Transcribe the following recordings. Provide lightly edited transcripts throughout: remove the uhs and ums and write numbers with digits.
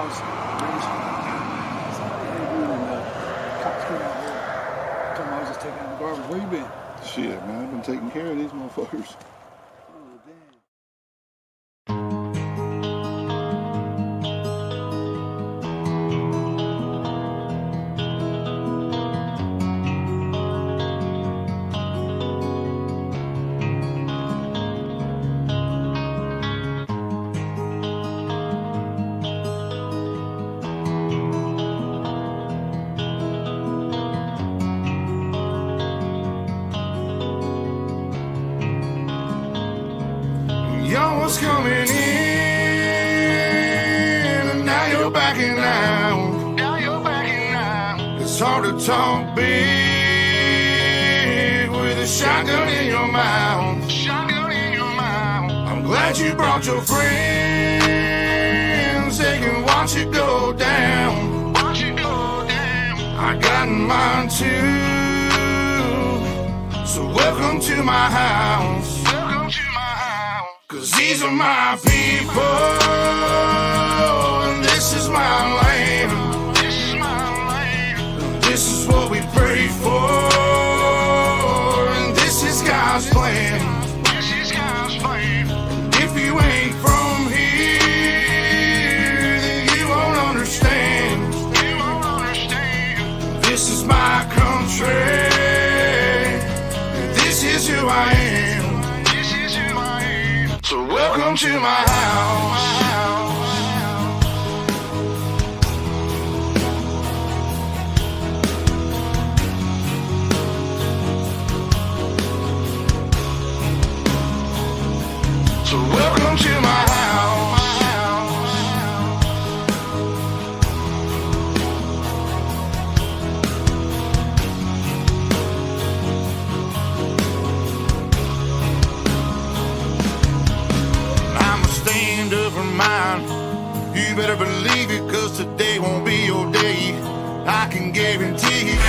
was somebody had you and the cops came out here. Told me I was just taking out the garbage. Where you been? Shit, man, I've been taking care of these motherfuckers. Oh, damn. Y'all was coming in, and now you're backing out. It's hard to talk big with a shotgun in your mouth. I'm glad you brought your friends. They can watch it go down. I got mine too. So welcome to my house. Cause these are my people, and this is my land. This is what we pray for, and this is God's plan. And if you ain't from here, then you won't understand. This is my country, and this is who I am. So welcome to my house. So welcome to my house. Mine. You better believe it, cause today won't be your day. I can guarantee it.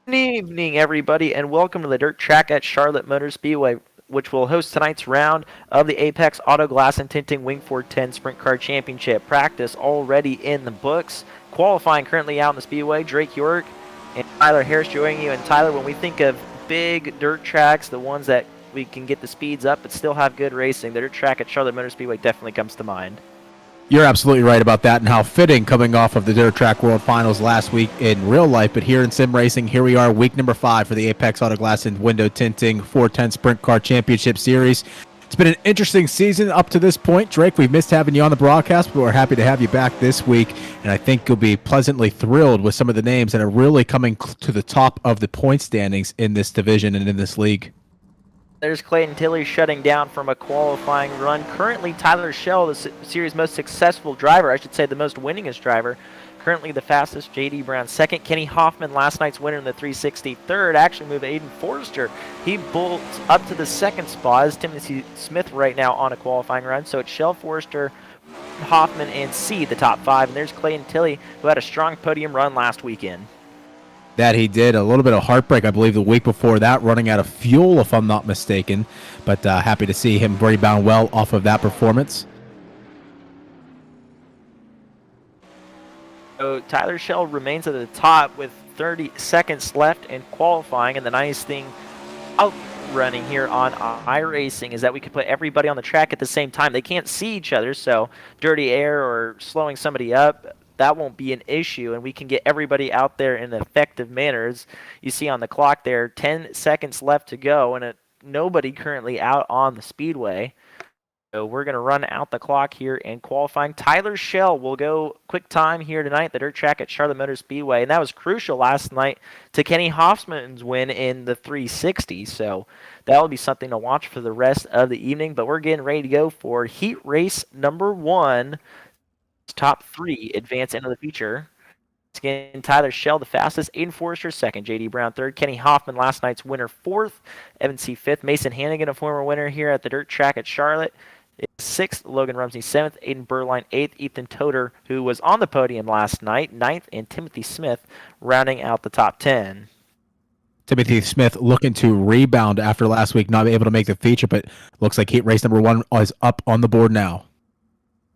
Good evening, everybody, and welcome to the dirt track at Charlotte Motor Speedway, which will host tonight's round of the Apex Auto Glass and Tinting Wing 410 Sprint Car Championship. Practice already in the books. Qualifying currently out in the Speedway. Drake York and Tyler Harris joining you. And Tyler, when we think of big dirt tracks, the ones that we can get the speeds up but still have good racing, the dirt track at Charlotte Motor Speedway definitely comes to mind. You're absolutely right about that, and how fitting coming off of the Dirt Track World Finals last week in real life. But here in sim racing, here we are, week number 5 for the Apex Auto Glass and Window Tinting 410 Sprint Car Championship Series. It's been an interesting season up to this point. Drake, we've missed having you on the broadcast, but we're happy to have you back this week. And I think you'll be pleasantly thrilled with some of the names that are really coming to the top of the point standings in this division and in this league. There's Clayton Tilley shutting down from a qualifying run. Currently, Tyler Schell, the series' most successful driver, I should say the most winningest driver. Currently the fastest, J.D. Brown second. Kenny Hoffman, last night's winner in the 360 third, actually moved Aiden Forrester. He bolts up to the second spot as Timothy Smith right now on a qualifying run. So it's Schell, Forrester, Hoffman, and C, the top 5. And there's Clayton Tilley, who had a strong podium run last weekend. That he did. A little bit of heartbreak, I believe, the week before that, running out of fuel, if I'm not mistaken. But happy to see him rebound well off of that performance. So Tyler Schell remains at the top with 30 seconds left in qualifying. And the nice thing outrunning here on iRacing is that we could put everybody on the track at the same time. They can't see each other, so dirty air or slowing somebody up that won't be an issue, and we can get everybody out there in an effective manner. As you see on the clock there, 10 seconds left to go, and nobody currently out on the speedway. So we're going to run out the clock here in qualifying. Tyler Schell will go quick time here tonight, the dirt track at Charlotte Motor Speedway, and that was crucial last night to Kenny Hoffman's win in the 360. So that will be something to watch for the rest of the evening. But we're getting ready to go for heat race number 1. Top 3 advance into the feature. Again, Tyler Schell, the fastest. Aiden Forrester, second. J.D. Brown, third. Kenny Hoffman, last night's winner, fourth. Evan C., fifth. Mason Hannigan, a former winner here at the dirt track at Charlotte, is sixth. Logan Rumsey, seventh. Aiden Burline, eighth. Ethan Toter, who was on the podium last night, ninth. And Timothy Smith rounding out the top 10. Timothy Smith looking to rebound after last week, not able to make the feature, but looks like heat race number 1 is up on the board now.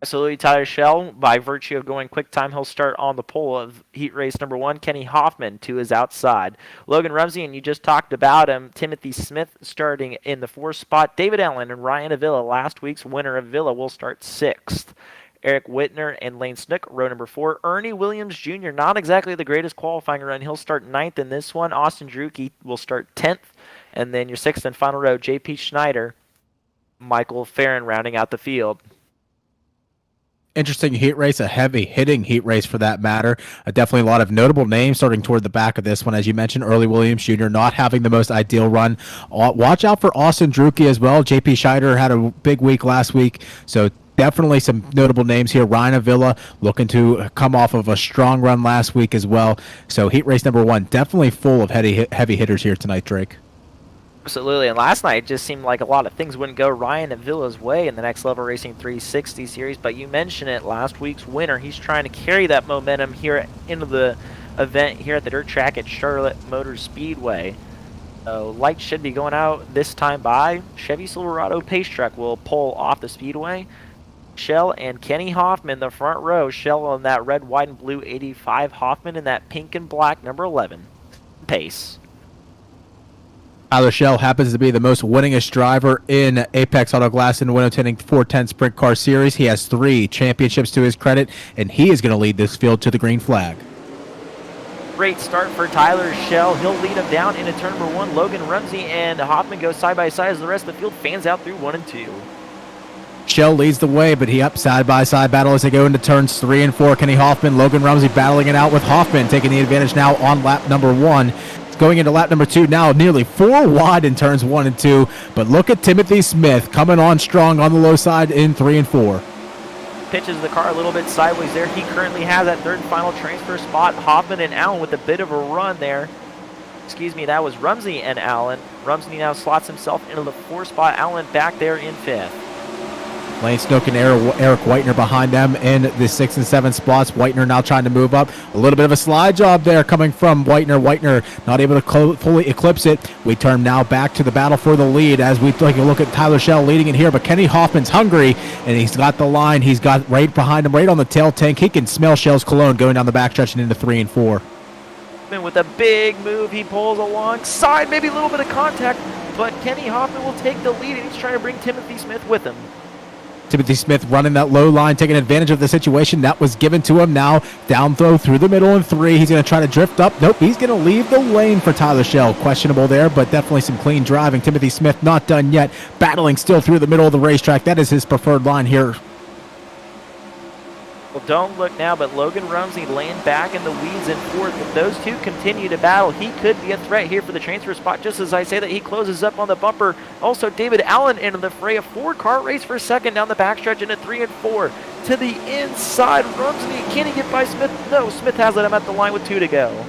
Absolutely, Tyler Schell, by virtue of going quick time, he'll start on the pole of heat race number 1. Kenny Hoffman to his outside. Logan Rumsey, and you just talked about him. Timothy Smith starting in the 4th spot. David Allen and Ryan Avila, last week's winner of Villa, will start 6th. Eric Whitner and Lane Snook, row number 4. Ernie Williams Jr., not exactly the greatest qualifying run. He'll start 9th in this one. Austin Drucke will start 10th. And then your 6th and final row, J.P. Schneider, Michael Farron rounding out the field. Interesting heat race, a heavy hitting heat race for that matter. Definitely a lot of notable names starting toward the back of this one. As you mentioned, Early Williams Jr. not having the most ideal run. Watch out for Austin Drucke as well. JP Scheider had a big week last week, so definitely some notable names here. Ryan Avila looking to come off of a strong run last week as well. So heat race number 1 definitely full of heavy hitters here tonight, Drake. Absolutely, and last night it just seemed like a lot of things wouldn't go Ryan Avila's way in the Next Level Racing 360 series, but you mentioned it, last week's winner. He's trying to carry that momentum here into the event here at the dirt track at Charlotte Motor Speedway. So lights should be going out this time by. Chevy Silverado Pace Truck will pull off the speedway. Schell and Kenny Hoffman, the front row. Schell on that red, white, and blue 85. Hoffman in that pink and black number 11. Pace. Tyler Schell happens to be the most winningest driver in Apex Auto Glass in the Window Tinting 410 Sprint Car Series. He has 3 championships to his credit, and he is going to lead this field to the green flag. Great start for Tyler Schell. He'll lead him down into turn number 1. Logan Rumsey and Hoffman go side by side as the rest of the field fans out through 1 and 2. Schell leads the way, but he up side-by-side battle as they go into turns 3 and 4. Kenny Hoffman, Logan Rumsey battling it out with Hoffman, taking the advantage now on lap number 1. Going into lap number 2 now, nearly 4 wide in turns 1 and 2. But look at Timothy Smith coming on strong on the low side in 3 and 4. Pitches the car a little bit sideways there. He currently has that third and final transfer spot. Hoffman and Allen with a bit of a run there. Excuse me, that was Rumsey and Allen. Rumsey now slots himself into the 4th spot. Allen back there in 5th. Lane Snook and Eric Whitener behind them in the 6th and 7th spots. Whitener now trying to move up. A little bit of a slide job there coming from Whitener. Whitener not able to fully eclipse it. We turn now back to the battle for the lead as we take a look at Tyler Schell leading it here. But Kenny Hoffman's hungry, and he's got the line. He's got right behind him, right on the tail tank. He can smell Schell's cologne going down the backstretch and into 3 and 4. With a big move, he pulls alongside. Maybe a little bit of contact, but Kenny Hoffman will take the lead, and he's trying to bring Timothy Smith with him. Timothy Smith running that low line, taking advantage of the situation that was given to him. Now down throw through the middle in 3. He's going to try to drift up. Nope, he's going to leave the lane for Tyler Schell. Questionable there, but definitely some clean driving. Timothy Smith not done yet. Battling still through the middle of the racetrack. That is his preferred line here. Well, don't look now, but Logan Rumsey laying back in the weeds in 4th. If those two continue to battle, he could be a threat here for the transfer spot. Just as I say that, he closes up on the bumper. Also, David Allen into the fray. A 4-car race for second down the backstretch into 3 and 4. To the inside, Rumsey, can he get by Smith? No, Smith has it. I'm at the line with 2 to go.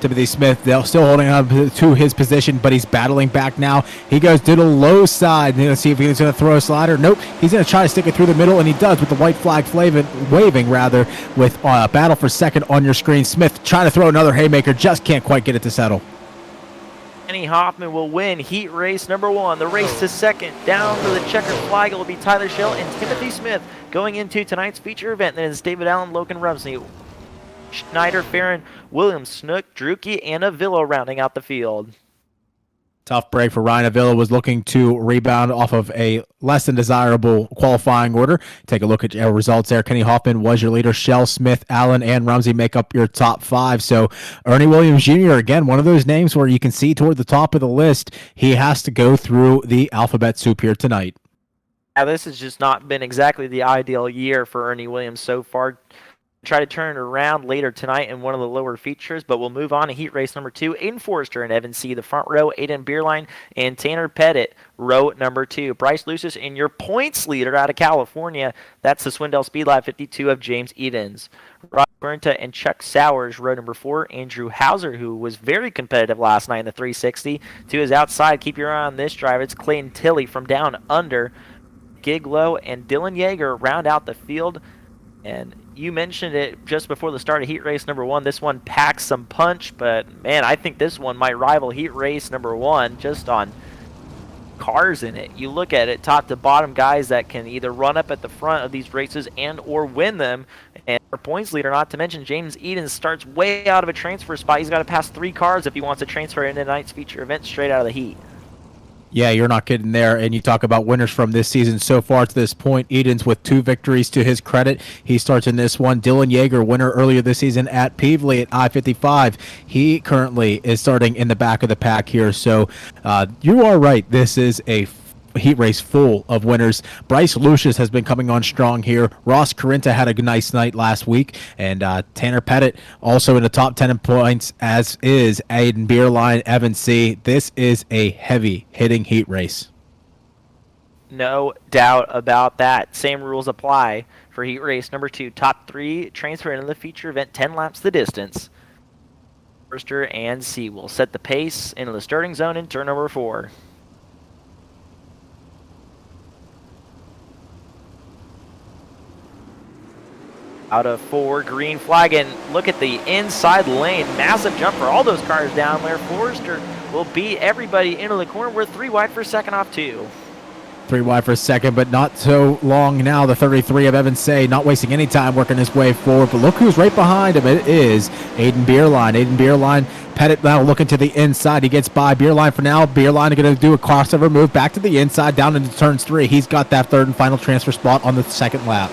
Timothy Smith still holding on to his position, but he's battling back now. He goes to the low side. Let's see if he's going to throw a slider. Nope. He's going to try to stick it through the middle, and he does with the white flag waving with battle for second on your screen. Smith trying to throw another haymaker, just can't quite get it to settle. Kenny Hoffman will win heat race number 1. The race to second. Down to the checkered flag. It will be Tyler Schell and Timothy Smith going into tonight's feature event. Then it's David Allen, Logan Rumsey, Schneider, Farron, Williams, Snook, Drucke, and Avila rounding out the field. Tough break for Ryan Avila, was looking to rebound off of a less than desirable qualifying order. Take a look at your results there. Kenny Hoffman was your leader. Shell, Smith, Allen, and Rumsey make up your top 5. So Ernie Williams Jr., again, one of those names where you can see toward the top of the list, he has to go through the alphabet soup here tonight. Now, this has just not been exactly the ideal year for Ernie Williams so far. Try to turn it around later tonight in one of the lower features, but we'll move on to heat race number 2. Aiden Forrester and Evan C. the front row, Aiden Beerline and Tanner Pettit, row number 2. Bryce Lucis in your points leader out of California. That's the Swindell Speed Lab 52 of James Edens. Rob Burnta and Chuck Sowers, row number 4. Andrew Hauser, who was very competitive last night in the 360. To his outside, keep your eye on this driver. It's Clayton Tilley from down under. Giglow and Dylan Yeager round out the field. And you mentioned it just before the start of heat race number 1. This one packs some punch, but man, I think this one might rival heat race number 1 just on cars in it. You look at it, top to bottom, guys that can either run up at the front of these races and or win them. And our points leader, not to mention James Edens, starts way out of a transfer spot. He's got to pass 3 cars if he wants to transfer into tonight's feature event straight out of the heat. Yeah, you're not kidding there. And you talk about winners from this season so far to this point. Edens with 2 victories to his credit. He starts in this one. Dylan Yeager, winner earlier this season at Peevely at I-55. He currently is starting in the back of the pack here. So you are right. This is a heat race full of winners. Bryce Lucius has been coming on strong here. Ross Corinta had a nice night last week, and Tanner Pettit also in the top 10 in points, as is Aiden Beerline, Evan C. This is a heavy hitting heat race. No doubt about that. Same rules apply for heat race number 2. Top 3 transfer into the feature event, 10 laps the distance. Forster and C will set the pace into the starting zone in turn number 4. Out of 4, green flag, and look at the inside lane. Massive jump for all those cars down there. Forrester will beat everybody into the corner. We're 3 wide for second off 2. 3 wide for second, but not so long now. The 33 of Evan Say, not wasting any time working his way forward. But look who's right behind him. It is Aiden Beerline. Aiden Beerline, Pettit now looking to the inside. He gets by Beerline for now. Beerline going to do a crossover move back to the inside, down into turns 3. He's got that 3rd and final transfer spot on the 2nd lap.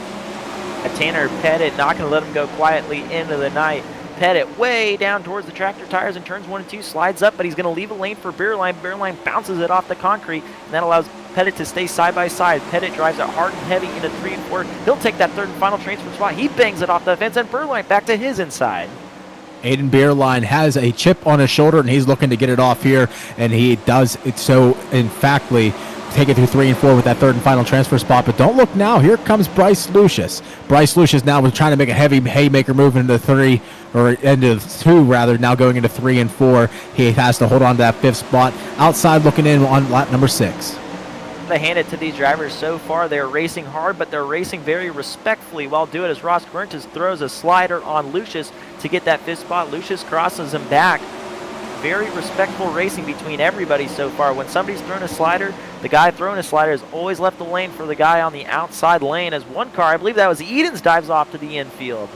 Tanner Pettit not going to let him go quietly into the night. Pettit way down towards the tractor tires in turns 1 and 2, slides up, but he's going to leave a lane for Beerline. Beerline bounces it off the concrete, and that allows Pettit to stay side by side. Pettit drives it hard and heavy into 3 and 4. He'll take that 3rd and final transfer spot. He bangs it off the fence, and Beerline back to his inside. Aiden Beerline has a chip on his shoulder, and he's looking to get it off here, and he does it so emphatically. Take it through 3 and 4 with that 3rd and final transfer spot. But don't look now. Here comes Bryce Lucius. Bryce Lucius now was trying to make a heavy haymaker move into 3, or into 2 rather, now going into 3 and 4. He has to hold on to that 5th spot. Outside looking in on lap number 6. To hand it to these drivers so far. They're racing hard, but they're racing very respectfully while doing it, as Ross Quintus throws a slider on Lucius to get that 5th spot. Lucius crosses him back. Very respectful racing between everybody so far. When somebody's thrown a slider, the guy throwing a slider has always left the lane for the guy on the outside lane, as one car, I believe that was Edens, dives off to the infield.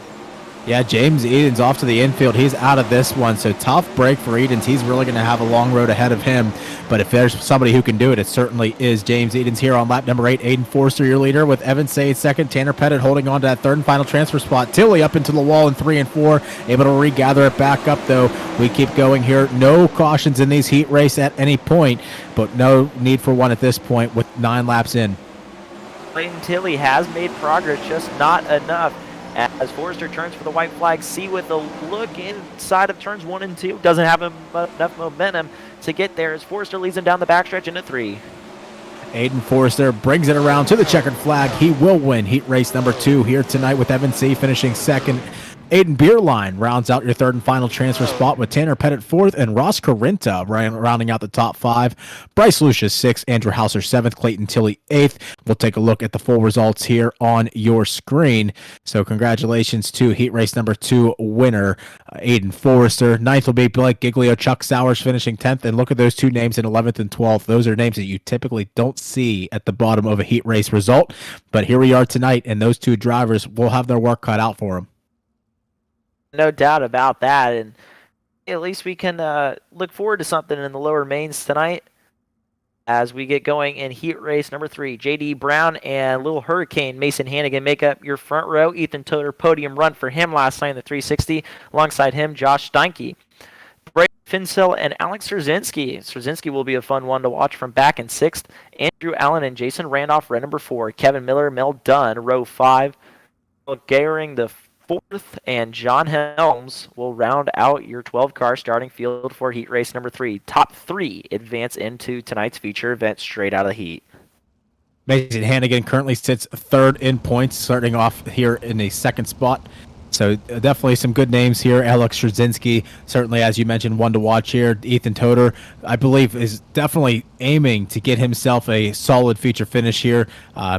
Yeah, James Edens off to the infield. He's out of this one, so tough break for Edens. He's really going to have a long road ahead of him, but if there's somebody who can do it, it certainly is James Edens here on lap number 8. Aiden Forster, your leader, with Evan Say 2nd. Tanner Pettit holding on to that 3rd and final transfer spot. Tilley up into the wall in 3 and 4, able to regather it back up, though. We keep going here. No cautions in these heat race at any point, but no need for one at this point with 9 laps in. Clayton Tilley has made progress, just not enough. As Forrester turns for the white flag, C with a look inside of turns 1 and 2. Doesn't have enough momentum to get there as Forrester leads him down the backstretch into 3. Aiden Forrester brings it around to the checkered flag. He will win heat race number 2 here tonight with Evan C finishing 2nd. Aiden Beerline rounds out your 3rd and final transfer spot with Tanner Pettit 4th and Ross Corinta rounding out the top 5. Bryce Lucius 6th, Andrew Hauser 7th, Clayton Tilley 8th. We'll take a look at the full results here on your screen. So congratulations to heat race number 2 winner, Aiden Forrester. 9th will be Blake Giglio, Chuck Sowers finishing 10th. And look at those 2 names in 11th and 12th. Those are names that you typically don't see at the bottom of a heat race result. But here we are tonight, and those 2 drivers will have their work cut out for them. No doubt about that. And At least we can look forward to something in the lower mains tonight as we get going in heat race number 3. J.D. Brown and Little Hurricane Mason Hannigan make up your front row. Ethan Toter, podium run for him last night in the 360. Alongside him, Josh Steinke. Brayden Finsell and Alex Szerzynski. Szerzynski will be a fun one to watch from back in 6th. Andrew Allen and Jason Randolph, row number 4. Kevin Miller, Mel Dunn, row 5. Gehring, the 4th, and John Helms will round out your 12-car starting field for heat race number 3. Top 3 advance into tonight's feature event straight out of the heat. Mason Hannigan currently sits 3rd in points, starting off here in the 2nd spot. So definitely some good names here. Alex Szerzynski, certainly, as you mentioned, one to watch here. Ethan Toter, I believe, is definitely aiming to get himself a solid feature finish here.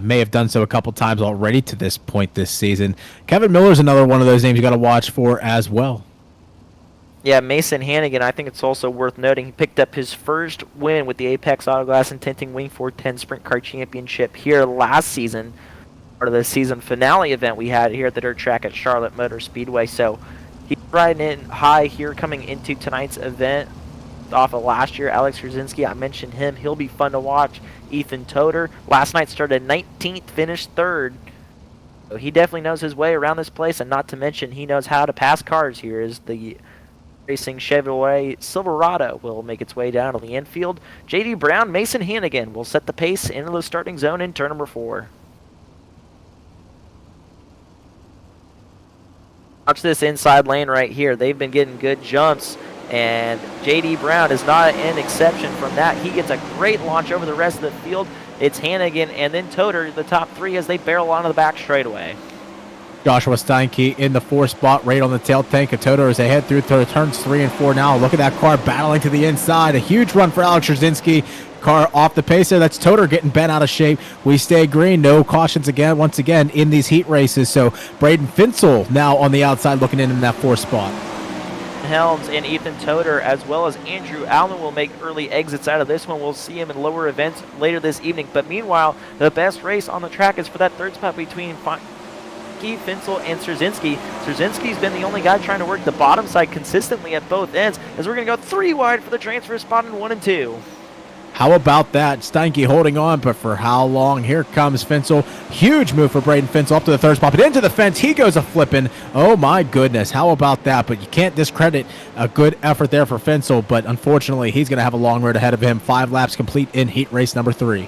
May have done so a couple times already to this point this season. Kevin Miller's another one of those names you got to watch for as well. Yeah, Mason Hannigan, I think it's also worth noting, he picked up his first win with the Apex Auto Glass and Tinting Wing 410 Sprint Car Championship here last season. Part of the season finale event we had here at the dirt track at Charlotte Motor Speedway. So he's riding in high here coming into tonight's event off of last year. Alex Szerzynski, I mentioned him. He'll be fun to watch. Ethan Toter, last night started 19th, finished 3rd. So he definitely knows his way around this place, and not to mention he knows how to pass cars here as the racing Chevrolet Silverado will make its way down to the infield. J.D. Brown, Mason Hannigan will set the pace into the starting zone in turn number 4. Watch this inside lane right here. They've been getting good jumps, and J.D. Brown is not an exception from that. He gets a great launch over the rest of the field. It's Hannigan and then Toter, the top 3, as they barrel onto the back straightaway. Joshua Steinke in the 4th spot, right on the tail tank of Toter as they head through turns 3 and 4 now. Look at that car battling to the inside. A huge run for Alex Szerzynski. Car off the pace there. That's Toter getting bent out of shape. We stay green. No cautions once again in these heat races. So Brayden Finsell now on the outside looking in that 4th spot. Helms and Ethan Toter, as well as Andrew Allen, will make early exits out of this one. We'll see him in lower events later this evening. But meanwhile, the best race on the track is for that 3rd spot between Finsell and Szerzynski. Szerzynski's been the only guy trying to work the bottom side consistently at both ends, as we're going to go 3 wide for the transfer spot in 1 and 2. How about that? Steinke holding on, but for how long? Here comes Finsell. Huge move for Brayden Finsell up to the 3rd spot, but into the fence. He goes a flipping. Oh, my goodness. How about that? But you can't discredit a good effort there for Finsell, but unfortunately, he's going to have a long road ahead of him. 5 laps complete in heat race number 3.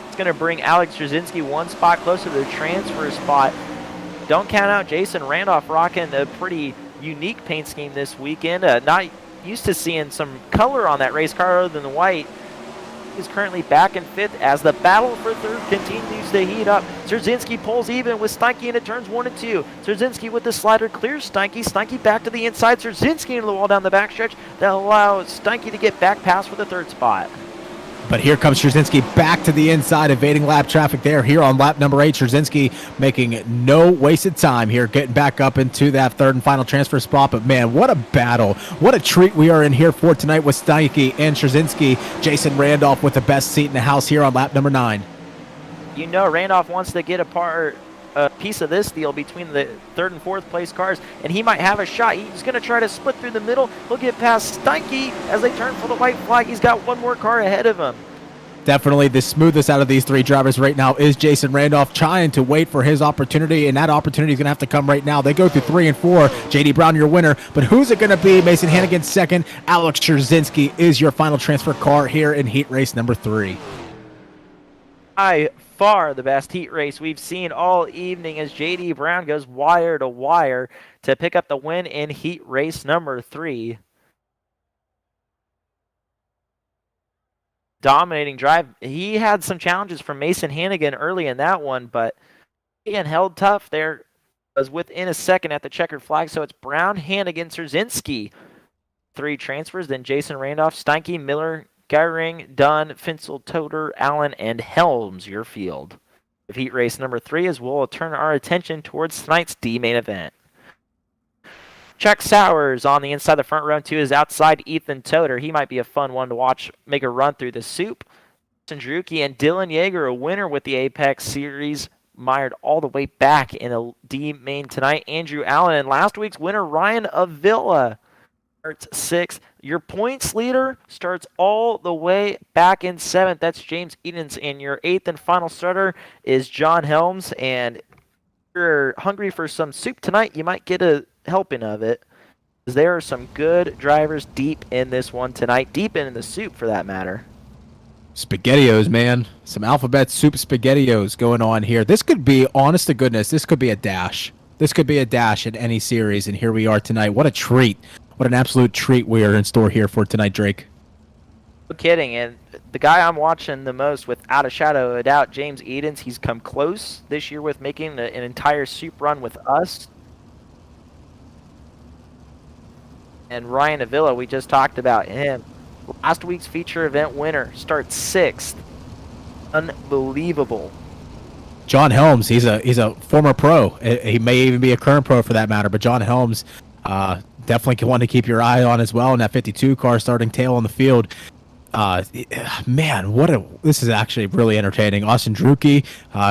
It's going to bring Alex Szerzynski 1 spot closer to the transfer spot. Don't count out Jason Randolph rocking a pretty unique paint scheme this weekend. Not used to seeing some color on that race car other than the white. He's currently back in 5th as the battle for 3rd continues to heat up. Szerzynski pulls even with Steinke into turns 1 and 2. Szerzynski with the slider clears Steinke. Steinke back to the inside. Szerzynski into the wall down the backstretch. That allows Steinke to get back past for the 3rd spot. But here comes Szerzynski back to the inside, evading lap traffic there. Here on lap number 8, Szerzynski making no wasted time here, getting back up into that 3rd and final transfer spot. But man, what a battle. What a treat we are in here for tonight with Steinke and Szerzynski. Jason Randolph with the best seat in the house here on lap number 9. You know Randolph wants to get a piece of this deal between the 3rd and 4th place cars, and he might have a shot. He's going to try to split through the middle. He'll get past Steinke as they turn for the white flag. He's got one more car ahead of him. Definitely the smoothest out of these 3 drivers right now is Jason Randolph, trying to wait for his opportunity, and that opportunity is going to have to come right now. They go through 3 and 4. J.D. Brown, your winner, but who's it going to be? Mason Hannigan 2nd. Alex Szerzynski is your final transfer car here in heat race number 3. By far the best heat race we've seen all evening as J.D. Brown goes wire to wire to pick up the win in heat race number 3. Dominating drive. He had some challenges from Mason Hannigan early in that one, but again, held tough there. Was within a second at the checkered flag, so it's Brown, Hannigan, Szerzynski. 3 transfers, then Jason Randolph, Steinke, Miller, Gehring, Dunn, Finsell, Toter, Allen, and Helms, your field. Of heat race number 3, as we'll turn our attention towards tonight's D main event. Chuck Sowers on the inside of the front row 2 is outside Ethan Toter. He might be a fun one to watch make a run through the soup. Druki and Dylan Yeager, a winner with the Apex Series, mired all the way back in a D main tonight. Andrew Allen and last week's winner Ryan Avila starts 6th. Your points leader starts all the way back in 7th. That's James Edens. And your 8th and final starter is John Helms. And if you're hungry for some soup tonight, you might get a helping of it. There are some good drivers deep in this one tonight. Deep in the soup, for that matter. SpaghettiOs, man. Some alphabet soup SpaghettiOs going on here. This could be, honest to goodness, this could be a dash. This could be a dash in any series, and here we are tonight. What a treat. What an absolute treat we are in store here for tonight, Drake. No kidding, and the guy I'm watching the most, without a shadow of a doubt, James Edens. He's come close this year with making an entire soup run with us. And Ryan Avila, we just talked about him. Last week's feature event winner, starts 6th. Unbelievable. John Helms, he's a former pro. He may even be a current pro for that matter, but John Helms, definitely one to keep your eye on as well in that 52 car starting tail on the field. Man, this is actually really entertaining. Austin Drucke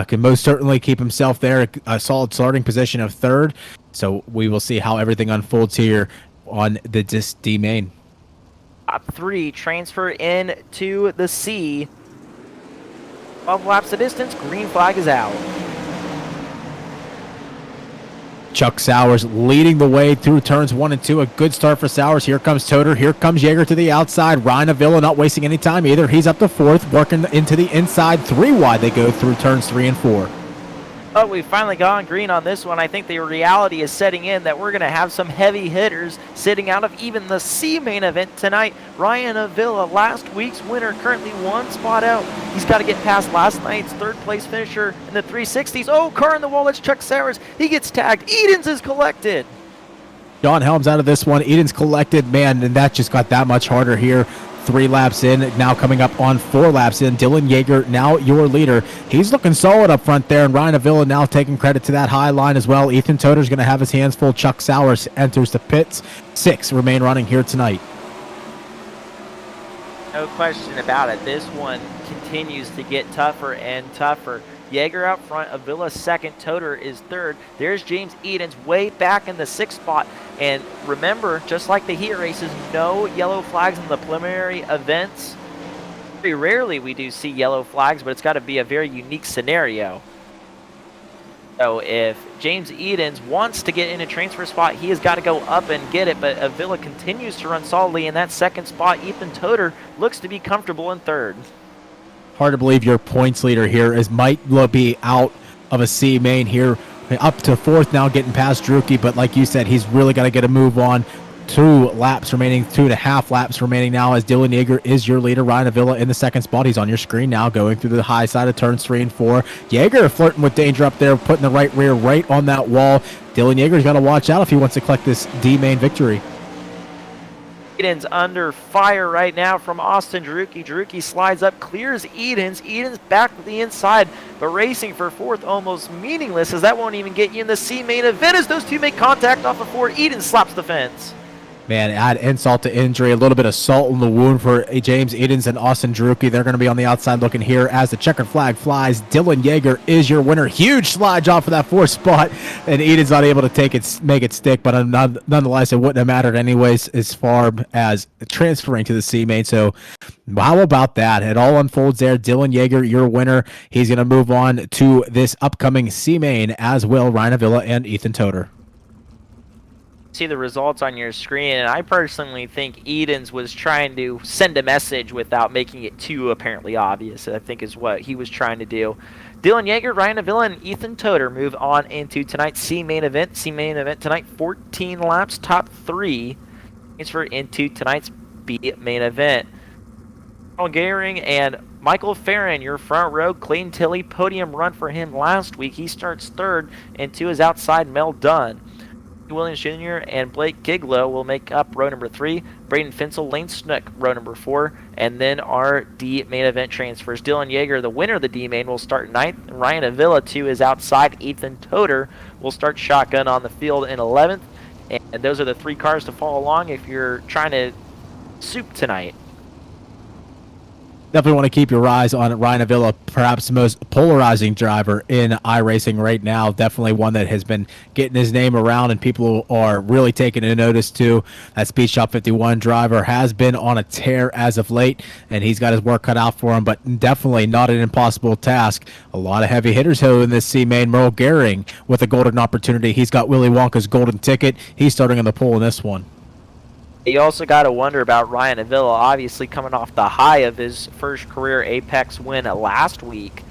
can most certainly keep himself there, a solid starting position of 3rd. So we will see how everything unfolds here on the D main. Top 3 transfer into the C. 12 laps of distance, green flag is out. Chuck Sowers leading the way through turns 1 and 2. A good start for Sowers. Here comes Toter. Here comes Yeager to the outside. Ryan Avila not wasting any time either. He's up to 4th, working into the inside. 3 wide they go through turns 3 and 4. Oh, we've finally gone green on this one. I think the reality is setting in that we're going to have some heavy hitters sitting out of even the C main event tonight. Ryan Avila, last week's winner, currently 1 spot out. He's got to get past last night's 3rd place finisher in the 360s. Oh, car in the wall. That's Chuck Sowers. He gets tagged. Edens is collected. John Helms out of this one. Edens collected, man, and that just got that much harder here. 3 laps in, now coming up on 4 laps in. Dylan Yeager, now your leader. He's looking solid up front there, and Ryan Avila now taking credit to that high line as well. Ethan Toder's going to have his hands full. Chuck Sowers enters the pits. 6 remain running here tonight. No question about it. This one continues to get tougher and tougher. Yeager out front, Avila 2nd, Toter is 3rd. There's James Edens way back in the 6th spot. And remember, just like the heat races, no yellow flags in the preliminary events. Very rarely we do see yellow flags, but it's got to be a very unique scenario. So if James Edens wants to get in a transfer spot, he has got to go up and get it. But Avila continues to run solidly in that 2nd spot. Ethan Toter looks to be comfortable in 3rd. Hard to believe your points leader here might be out of a C main here. Up to 4th now, getting past Drucke, but like you said, he's really got to get a move on. 2 laps remaining, 2.5 laps remaining now as Dylan Yeager is your leader. Ryan Avila in the 2nd spot. He's on your screen now, going through the high side of turns 3 and 4. Yeager flirting with danger up there, putting the right rear right on that wall. Dylan Yeager's got to watch out if he wants to collect this D main victory. Edens under fire right now from Austin Drucke. Drucke slides up, clears Edens. Edens back to the inside, but racing for 4th almost meaningless as that won't even get you in the C main event as those two make contact off of 4. Edens slaps the fence. Man, add insult to injury, a little bit of salt in the wound for James Edens and Austin Drucke. They're going to be on the outside looking here as the checkered flag flies. Dylan Yeager is your winner. Huge slide job for that 4th spot, and Edens not able to make it stick, but nonetheless, it wouldn't have mattered anyways as far as transferring to the C main. So how about that? It all unfolds there. Dylan Yeager, your winner. He's going to move on to this upcoming C main, as will Ryan Avila and Ethan Toder. See the results on your screen, and I personally think Edens was trying to send a message without making it too apparently obvious. I think is what he was trying to do. Dylan Yeager, Ryan Avila, and Ethan Toder move on into tonight's C main event. C main event tonight, 14 laps, top 3 transfer into tonight's B main event. Carl Gehring and Michael Farron, your front row. Clayton Tilley, podium run for him last week. He starts 3rd, and to his outside, Mel Dunn. Williams Jr. and Blake Giglow will make up row number 3. Braden Finsel, Lane Snook, row number 4. And then our D main event transfers. Dylan Yeager, the winner of the D main, will start 9th. Ryan Avila to his outside. Ethan Toder will start shotgun on the field in 11th. And those are the 3 cars to follow along if you're trying to soup tonight. Definitely want to keep your eyes on Ryan Avila, perhaps the most polarizing driver in iRacing right now. Definitely one that has been getting his name around and people are really taking a notice to. That Speed Shop 51 driver has been on a tear as of late, and he's got his work cut out for him, but definitely not an impossible task. A lot of heavy hitters in this C main. Merle Gehring with a golden opportunity. He's got Willy Wonka's golden ticket. He's starting on the pole in this one. You also got to wonder about Ryan Avila, obviously coming off the high of his first career Apex win last week.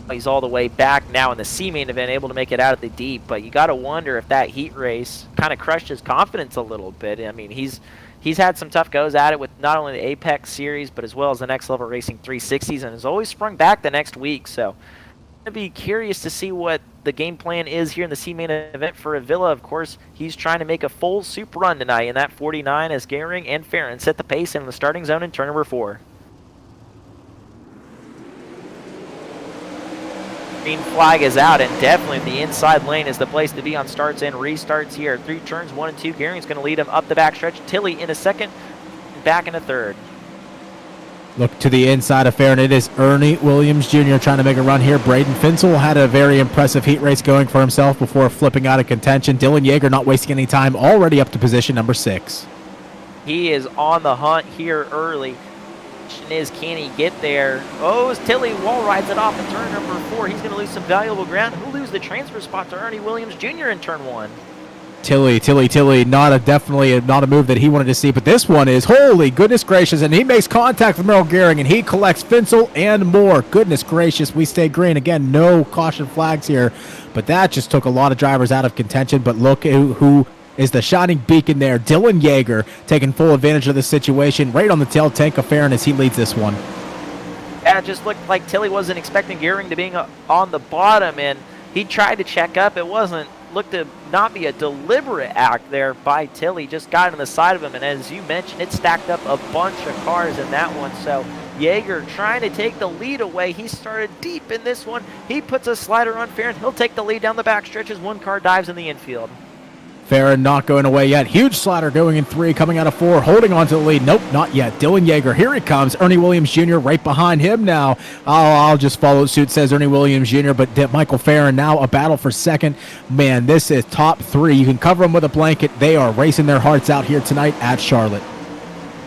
He's all the way back now in the C main event, able to make it out of the deep. But you got to wonder if that heat race kind of crushed his confidence a little bit. I mean, he's had some tough goes at it with not only the Apex series, but as well as the Next Level Racing 360s, and has always sprung back the next week. So I'm going to be curious to see what the game plan is here in the C main event for Avila. Of course, he's trying to make a full soup run tonight in that 49 as Gehring and Farron set the pace in the starting zone in turn number 4. Green flag is out, and definitely the inside lane is the place to be on starts and restarts here. Through turns 1 and 2, Gehring's going to lead him up the backstretch. Tilly in a second, back in a third. Look to the inside of Farron. It is Ernie Williams Jr. trying to make a run here. Braden Finsel had a very impressive heat race going for himself before flipping out of contention. Dylan Yeager not wasting any time, already up to position number 6. He is on the hunt here early. Question is, can he get there? Oh, as Tilly wall rides it off in turn number 4. He's going to lose some valuable ground. He'll lose the transfer spot to Ernie Williams Jr. in turn 1. Tilly, definitely not a move that he wanted to see, but this one is, holy goodness gracious, and he makes contact with Merle Gehring, and he collects Finsel and more. Goodness gracious, we stay green. Again, no caution flags here, but that just took a lot of drivers out of contention, but look who is the shining beacon there. Dylan Yeager taking full advantage of the situation, right on the tail tank of Farron as he leads this one. Yeah, it just looked like Tilly wasn't expecting Gehring to be on the bottom, and he tried to check up. It looked to not be a deliberate act there by Tilly, just got on the side of him, and as you mentioned, it stacked up a bunch of cars in that one. So Yeager trying to take the lead away. He started deep in this one. He puts a slider on Farron. He'll take the lead down the backstretch as one car dives in the infield. Farron not going away yet. Huge slider going in 3, coming out of 4, holding on to the lead. Nope, not yet. Dylan Yeager, here he comes. Ernie Williams Jr. right behind him now. I'll just follow suit, says Ernie Williams Jr., but Michael Farron now a battle for second. Man, this is top 3. You can cover them with a blanket. They are racing their hearts out here tonight at Charlotte.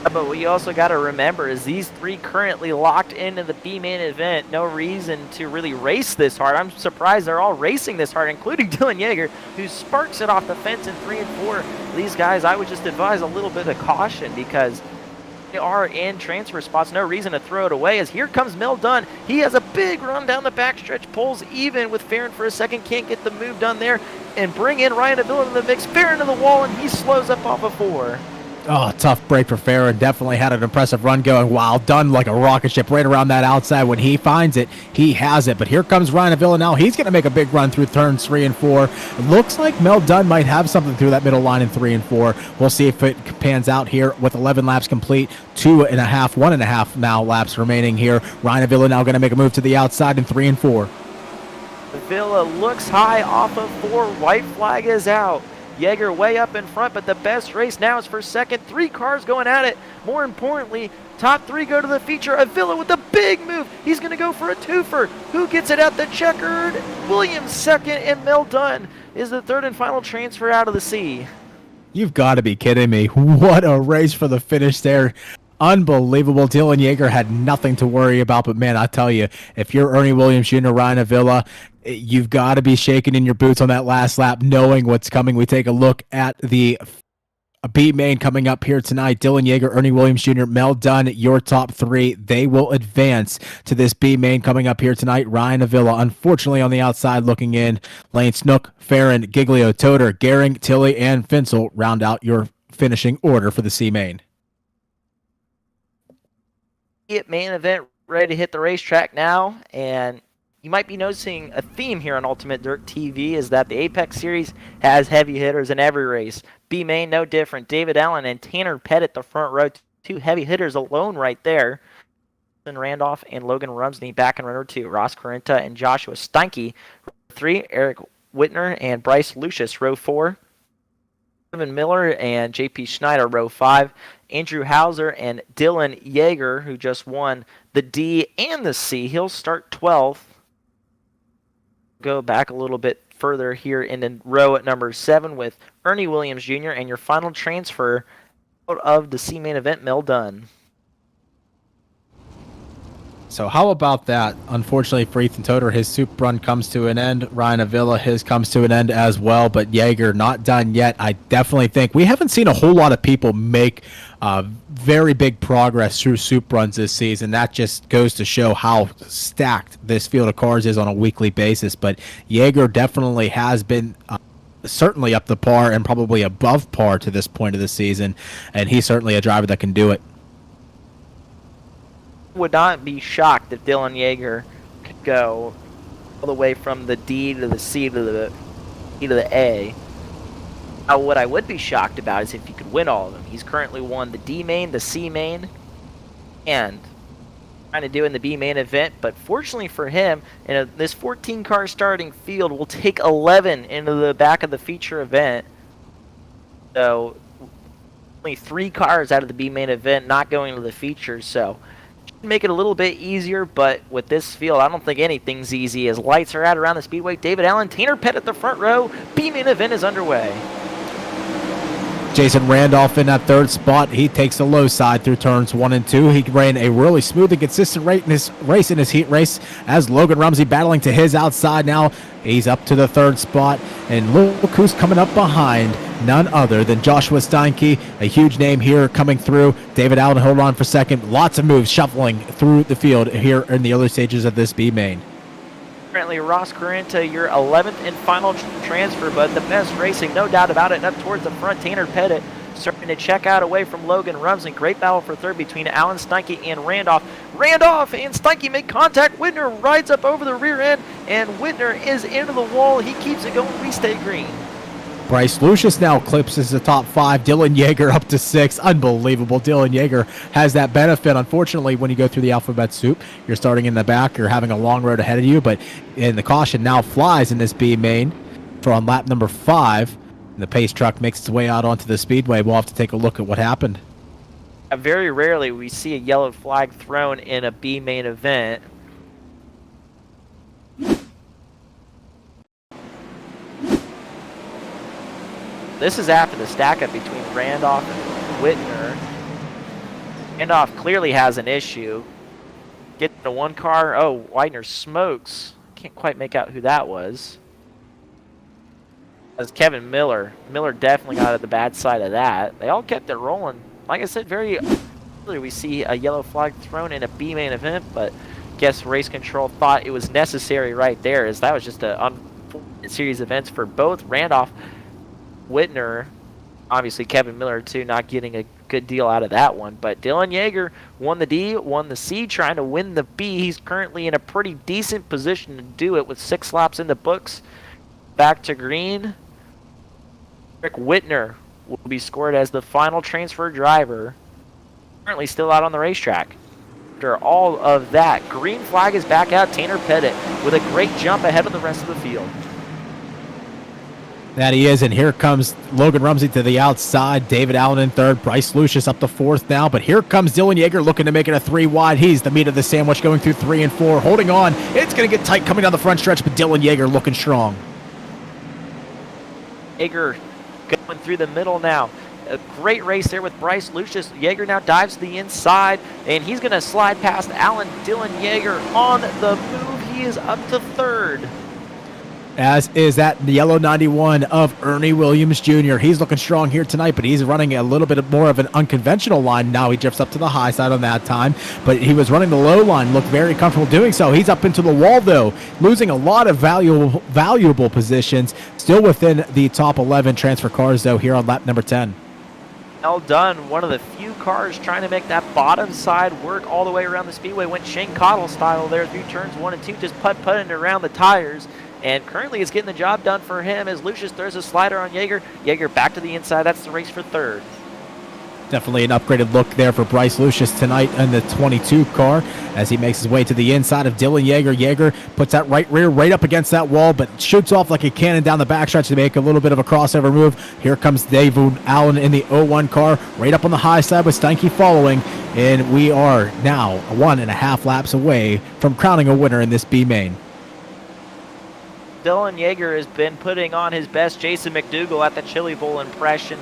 But what you also got to remember is these 3 currently locked into the B main event. No reason to really race this hard. I'm surprised they're all racing this hard, including Dylan Yeager, who sparks it off the fence in 3 and 4. These guys, I would just advise a little bit of caution because they are in transfer spots. No reason to throw it away as here comes Mel Dunn. He has a big run down the backstretch, pulls even with Farron for a second, can't get the move done there, and bring in Ryan Avila in the mix. Farron to the wall, and he slows up off of 4. Oh, tough break for Farron. Definitely had an impressive run going. Wow, done like a rocket ship right around that outside. When he finds it, he has it. But here comes Ryan Avila now. He's going to make a big run through turns 3 and 4. It looks like Mel Dunn might have something through that middle line in 3 and 4. We'll see if it pans out here with 11 laps complete. 1.5 now laps remaining here. Ryan Avila now going to make a move to the outside in 3 and 4. Avila looks high off of 4. White flag is out. Yeager way up in front, but the best race now is for second. 3 cars going at it. More importantly, top 3 go to the feature. Avila with a big move. He's going to go for a twofer. Who gets it out the checkered? Williams second, and Mel Dunn is the 3rd and final transfer out of the C. You've got to be kidding me. What a race for the finish there. Unbelievable. Dylan Yeager had nothing to worry about, but man, I tell you, if you're Ernie Williams Jr., Ryan Avila, you've got to be shaking in your boots on that last lap, knowing what's coming. We take a look at the B main coming up here tonight. Dylan Yeager, Ernie Williams Jr., Mel Dunn, your top 3. They will advance to this B main coming up here tonight. Ryan Avila, unfortunately, on the outside looking in. Lane Snook, Farron, Giglio, Toter, Gehring, Tilly, and Finsel round out your finishing order for the C main. Main event ready to hit the racetrack now, and you might be noticing a theme here on Ultimate Dirt TV is that the Apex Series has heavy hitters in every race. B main, no different. David Allen and Tanner Pettit the front row, 2 heavy hitters alone right there. Randolph and Logan Rumsney back in runner 2. Ross Carenta and Joshua Steinke, 3. Eric Whitner and Bryce Lucius, row 4. Kevin Miller and JP Schneider, row 5. Andrew Hauser and Dylan Yeager, who just won the D and the C. He'll start 12th. Go back a little bit further here in row at number 7 with Ernie Williams Jr. and your final transfer out of the C main event, Mel Dunn. So how about that? Unfortunately for Ethan Toder, his soup run comes to an end. Ryan Avila, his comes to an end as well, but Yeager not done yet. I definitely think we haven't seen a whole lot of people make very big progress through soup runs this season. That just goes to show how stacked this field of cars is on a weekly basis. But Yeager definitely has been certainly up to par and probably above par to this point of the season, and he's certainly a driver that can do it. Would not be shocked if Dylan Yeager could go all the way from the D to the C to the E to the A. Now, what I would be shocked about is if he could win all of them. He's currently won the D main, the C main, and trying to do in the B main event. But fortunately for him, this 14-car starting field will take 11 into the back of the feature event. So only 3 cars out of the B main event not going to the features. So make it a little bit easier, but with this field, I don't think anything's easy. As lights are out around the speedway, David Allen, Tanner Pettit at the front row. B-main event is underway. Jason Randolph in that 3rd spot. He takes the low side through turns 1 and 2. He ran a really smooth and consistent race in his heat race as Logan Rumsey battling to his outside now. He's up to the 3rd spot, and look who's coming up behind. None other than Joshua Steinke, a huge name here coming through. David Allen hold on for 2nd. Lots of moves shuffling through the field here in the early stages of this B main. Currently, Ross Carenta, your 11th and final transfer, but the best racing, no doubt about it. And up towards the front, Tanner Pettit starting to check out away from Logan Rumsey. Great battle for 3rd between Allen, Steinke, and Randolph. Randolph and Steinke make contact. Whitner rides up over the rear end, and Whitner is into the wall. He keeps it going. We stay green. Bryce Lucius now eclipses the top 5. Dylan Yeager up to 6. Unbelievable. Dylan Yeager has that benefit. Unfortunately, when you go through the alphabet soup, you're starting in the back. You're having a long road ahead of you, but the caution now flies in this B main for on lap number 5. The pace truck makes its way out onto the speedway. We'll have to take a look at what happened. Very rarely we see a yellow flag thrown in a B main event. This is after the stack-up between Randolph and Whitner. Randolph clearly has an issue. Getting to 1 car. Oh, Widener smokes. Can't quite make out who that was. As Kevin Miller. Miller definitely got at the bad side of that. They all kept it rolling. Like I said, very rarely we see a yellow flag thrown in a B main event, but I guess race control thought it was necessary right there, as that was just an unfortunate series of events for both Randolph, Whitner, obviously Kevin Miller too, not getting a good deal out of that one. But Dylan Yeager won the D, won the C, trying to win the B. He's currently in a pretty decent position to do it with 6 laps in the books. Back to green. Rick Whitner will be scored as the final transfer driver. Currently still out on the racetrack. After all of that, green flag is back out. Tanner Pettit with a great jump ahead of the rest of the field. That he is, and here comes Logan Rumsey to the outside. David Allen in 3rd. Bryce Lucius up to 4th now, but here comes Dylan Yeager looking to make it a 3 wide. He's the meat of the sandwich going through 3 and 4. Holding on. It's going to get tight coming down the front stretch, but Dylan Yeager looking strong. Yeager going through the middle now. A great race there with Bryce Lucius. Yeager now dives to the inside, and he's going to slide past Allen. Dylan Yeager on the move. He is up to 3rd. As is that yellow 91 of Ernie Williams Jr. He's looking strong here tonight, but he's running a little bit more of an unconventional line now. He drifts up to the high side on that time, but he was running the low line, looked very comfortable doing so. He's up into the wall, though, losing a lot of valuable positions. Still within the top 11 transfer cars, though, here on lap number 10. Well done. One of the few cars trying to make that bottom side work all the way around the speedway. Went Shane Cottle style there through turns 1 and 2, just putting around the tires. And currently is getting the job done for him as Lucius throws a slider on Yeager. Yeager back to the inside. That's the race for 3rd. Definitely an upgraded look there for Bryce Lucius tonight in the 22 car as he makes his way to the inside of Dylan Yeager. Yeager puts that right rear right up against that wall, but shoots off like a cannon down the backstretch to make a little bit of a crossover move. Here comes David Allen in the 01 car, right up on the high side with Steinke following, and we are now 1.5 laps away from crowning a winner in this B main. Dylan Yeager has been putting on his best Jason McDougal at the Chili Bowl impression.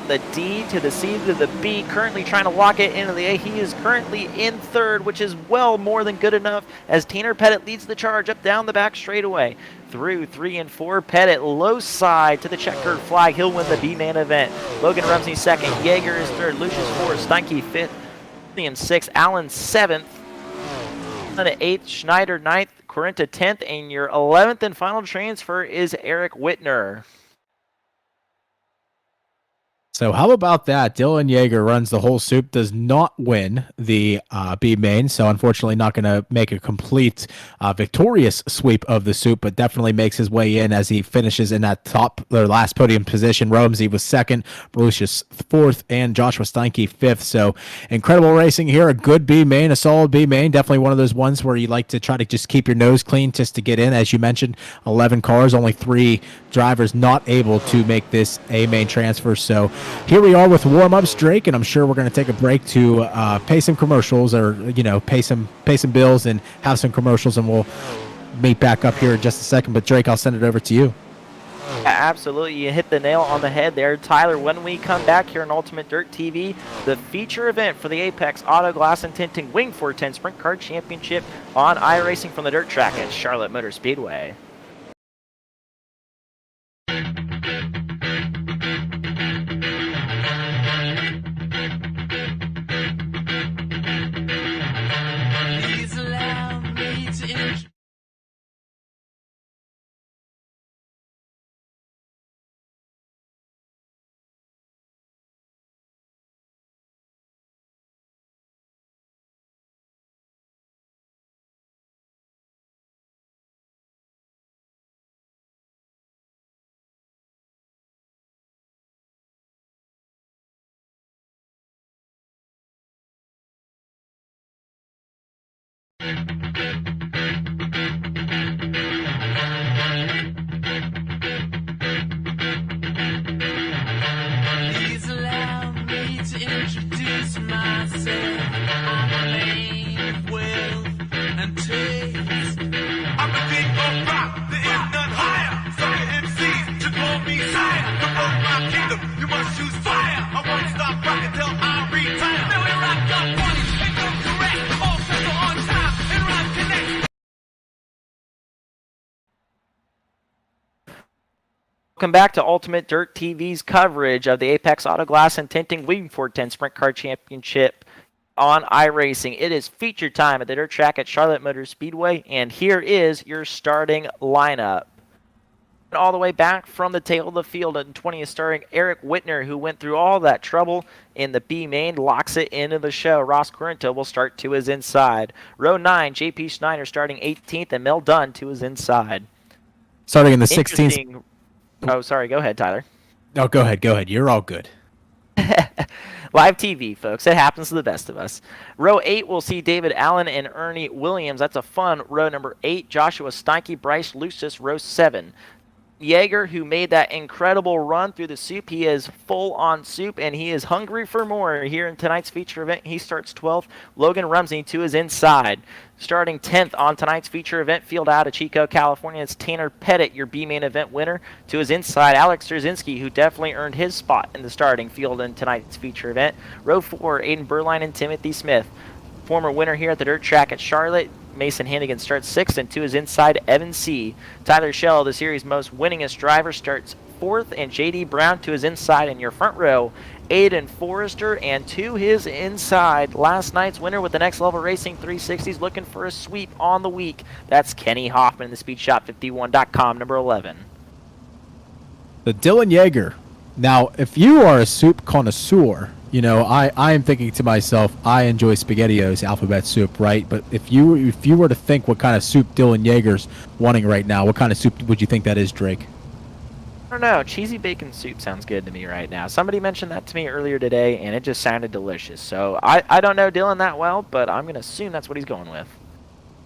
The D to the C to the B, currently trying to lock it into the A. He is currently in third, which is well more than good enough as Tanner Pettit leads the charge up down the back straightaway. Through 3 and 4, Pettit low side to the checkered flag. He'll win the B-man event. Logan Rumsey second, Yeager is third, Lucius fourth, Steinke fifth, and sixth, Allen seventh, and 8th, Schneider 9th, Corinta 10th, and your 11th and final transfer is Eric Whitner. So how about that? Dylan Yeager runs the whole soup, does not win the B main, so unfortunately not going to make a complete victorious sweep of the soup, but definitely makes his way in as he finishes in that top or last podium position. Rumsey was second, Lucius fourth, and Joshua Steinke fifth. So incredible racing here, a good B main, a solid B main, definitely one of those ones where you like to try to just keep your nose clean just to get in. As you mentioned, 11 cars, only 3 drivers not able to make this A main transfer. So here we are with warm-ups, Drake, and I'm sure we're going to take a break to pay some commercials, or pay some bills and have some commercials, and we'll meet back up here in just a second. But Drake, I'll send it over to you. Absolutely, you hit the nail on the head there, Tyler. When we come back here on Ultimate Dirt TV, the feature event for the Apex Auto Glass and Tinting Wing 410 Sprint Car Championship on iRacing from the dirt track at Charlotte Motor Speedway. Please allow me to introduce myself. I'm a man of wealth and taste. I'm a king of rock, there is none higher. Sucker MCs should call me sire. To run my kingdom, you must choose fire. I won't stop rocking till I retire. Now we rock up parties and go correct. All sets are on time and rhyme connect. Welcome back to Ultimate Dirt TV's coverage of the Apex Auto Glass and Tinting Wing 410 Sprint Car Championship on iRacing. It is feature time at the dirt track at Charlotte Motor Speedway, and here is your starting lineup. All the way back from the tail of the field at 20th, starting Eric Whitner, who went through all that trouble in the B main, locks it into the show. Ross Corinto will start to his inside. Row 9, JP Schneider starting 18th, and Mel Dunn to his inside. Starting in the 16th. Oh, sorry. Go ahead, Tyler. Oh, go ahead. You're all good. Live TV, folks. It happens to the best of us. Row 8 will see David Allen and Ernie Williams. That's a fun row. Number 8, Joshua Steinke, Bryce Lucius. Row 7. Yeager, who made that incredible run through the soup. He is full on soup, and he is hungry for more here in tonight's feature event. He starts 12th. Logan Rumsey to his inside. Starting 10th on tonight's feature event, field out of Chico, California, it's Tanner Pettit, your B-main event winner. To his inside, Alex Trzynski, who definitely earned his spot in the starting field in tonight's feature event. Row 4, Aiden Berline and Timothy Smith. Former winner here at the dirt track at Charlotte, Mason Hannigan starts 6th, and to his inside, Evan C. Tyler Schell, the series' most winningest driver, starts 4th, and J.D. Brown to his inside. In your front row, Aiden Forrester, and to his inside, last night's winner with the Next Level Racing 360s, looking for a sweep on the week. That's Kenny Hoffman in the SpeedShop51.com, number 11. The Dylan Yeager. Now, if you are a soup connoisseur, I am thinking to myself, I enjoy SpaghettiOs alphabet soup, right? But if you were to think what kind of soup Dylan Yeager's wanting right now, what kind of soup would you think that is, Drake? don't know. Cheesy bacon soup sounds good to me right now. Somebody mentioned that to me earlier today, and it just sounded delicious. So I don't know Dylan that well, but I'm going to assume that's what he's going with.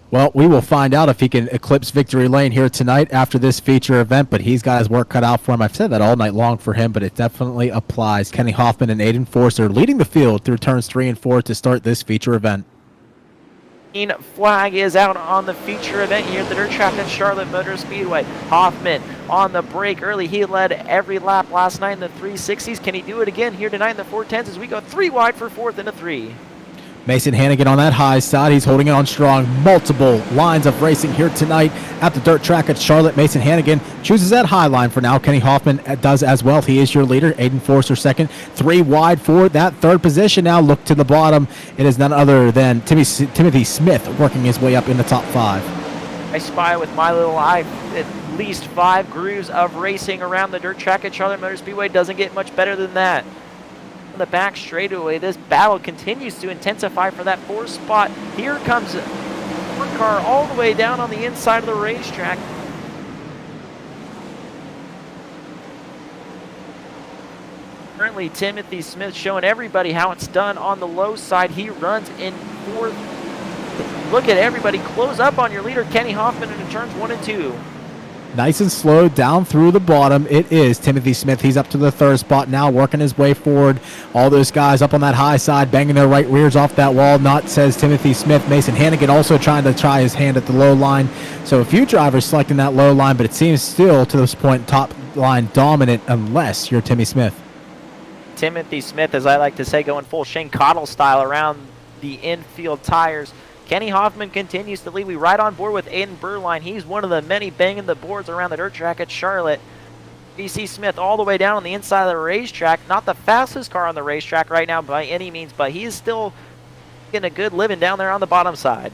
Well, we will find out if he can eclipse victory lane here tonight after this feature event, but he's got his work cut out for him. I've said that all night long for him, but it definitely applies. Kenny Hoffman and Aiden Forster leading the field through turns 3 and 4 to start this feature event. Green flag is out on the feature event here at the dirt track at Charlotte Motor Speedway. Hoffman on the break early. He led every lap last night in the 360s. Can he do it again here tonight in the 410s as we go 3 wide for 4th into 3? Mason Hannigan on that high side. He's holding it on strong. Multiple lines of racing here tonight at the dirt track at Charlotte. Mason Hannigan chooses that high line for now. Kenny Hoffman does as well. He is your leader. Aiden Forster second. 3 wide for that third position now. Look to the bottom. It is none other than Timothy Smith working his way up in the top 5. I spy with my little eye at least 5 grooves of racing around the dirt track at Charlotte Motor Speedway. Doesn't get much better than that. The back straightaway, this battle continues to intensify for that 4th spot. Here comes a car all the way down on the inside of the racetrack. Currently, Timothy Smith showing everybody how it's done on the low side. He runs in 4th. Look at everybody close up on your leader, Kenny Hoffman, into turns 1 and 2. Nice and slow down through the bottom. It is Timothy Smith. He's up to the 3rd spot now, working his way forward. All those guys up on that high side, banging their right rears off that wall. Not says Timothy Smith. Mason Hannigan also trying his hand at the low line. So a few drivers selecting that low line, but it seems still to this point top line dominant unless you're Timmy Smith. Timothy Smith, as I like to say, going full Shane Cottle style around the infield tires. Kenny Hoffman continues to lead. We right on board with Aiden Burline. He's one of the many banging the boards around the dirt track at Charlotte. BC Smith all the way down on the inside of the racetrack. Not the fastest car on the racetrack right now by any means, but he is still getting a good living down there on the bottom side.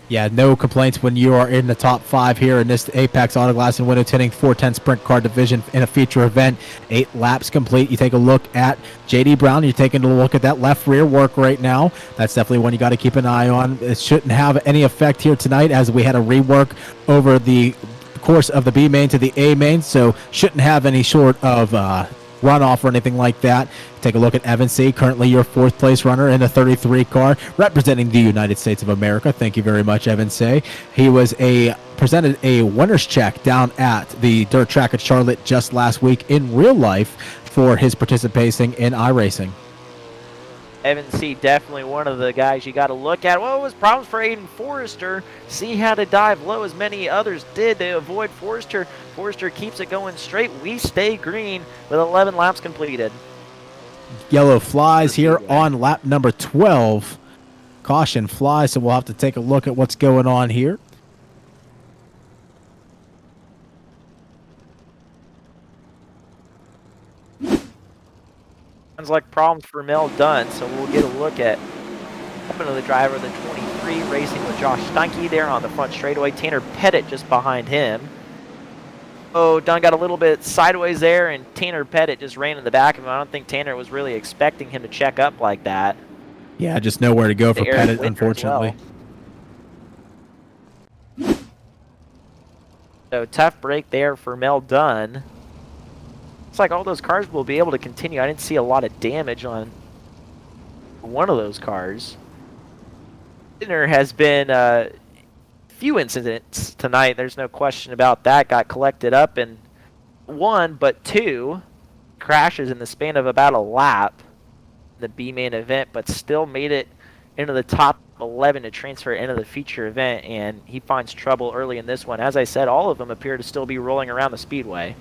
Yeah, no complaints when you are in the top 5 here in this Apex Auto Glass and Window Tinting 410 Sprint Car Division in a feature event. 8 laps complete. You take a look at J.D. Brown. You're taking a look at that left rear work right now. That's definitely one you got to keep an eye on. It shouldn't have any effect here tonight as we had a rework over the course of the B main to the A main, so shouldn't have any sort of runoff or anything like that. Take a look at Evan C., currently your 4th place runner in the 33 car, representing the United States of America. Thank you very much, Evan C. He was presented a winner's check down at the dirt track at Charlotte just last week in real life for his participation in iRacing. Evan C., definitely one of the guys you got to look at. Well, it was problems for Aiden Forrester. See how to dive low as many others did to avoid Forrester. Forrester keeps it going straight. We stay green with 11 laps completed. Yellow flies here on lap number 12. Caution flies, so we'll have to take a look at what's going on here. Sounds like problems for Mel Dunn, so we'll get a look at the driver of the 23 racing with Josh Steinke there on the front straightaway. Tanner Pettit just behind him. Oh, Dunn got a little bit sideways there, and Tanner Pettit just ran in the back of him. I don't think Tanner was really expecting him to check up like that. Yeah, just nowhere to go for Pettit, unfortunately. Well. So tough break there for Mel Dunn. Looks like all those cars will be able to continue. I didn't see a lot of damage on one of those cars. There has been few incidents tonight. There's no question about that. Got collected up in 1, but 2 crashes in the span of about a lap in the B main event, but still made it into the top 11 to transfer into the feature event, and he finds trouble early in this one. As I said, all of them appear to still be rolling around the speedway.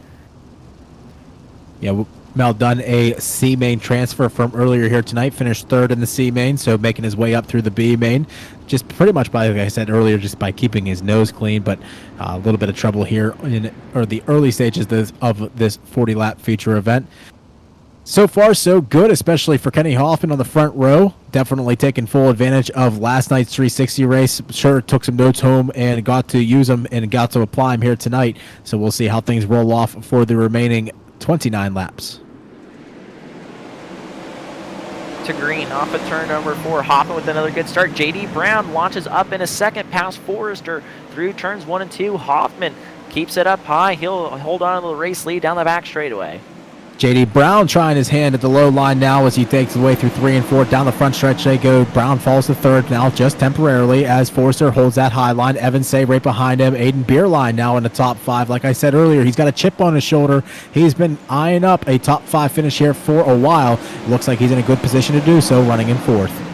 Yeah, Mel Dunn, a C main transfer from earlier here tonight, finished 3rd in the C main, so making his way up through the B main, just pretty much by, like I said earlier, just by keeping his nose clean, but a little bit of trouble here in the early stages of this 40-lap feature event. So far, so good, especially for Kenny Hoffman on the front row. Definitely taking full advantage of last night's 360 race. Sure, took some notes home and got to use them and got to apply them here tonight. So we'll see how things roll off for the remaining 29 laps. To green off of turn number 4. Hoffman with another good start. J.D. Brown launches up in a second past Forrester through turns 1 and 2. Hoffman keeps it up high. He'll hold on to the race lead down the back straightaway. JD Brown trying his hand at the low line now as he takes the way through 3 and 4. Down the front stretch they go. Brown falls to third now just temporarily as Forster holds that high line. Evans Say right behind him. Aiden Beerline now in the top 5. Like I said earlier, he's got a chip on his shoulder. He's been eyeing up a top 5 finish here for a while. Looks like he's in a good position to do so, running in 4th.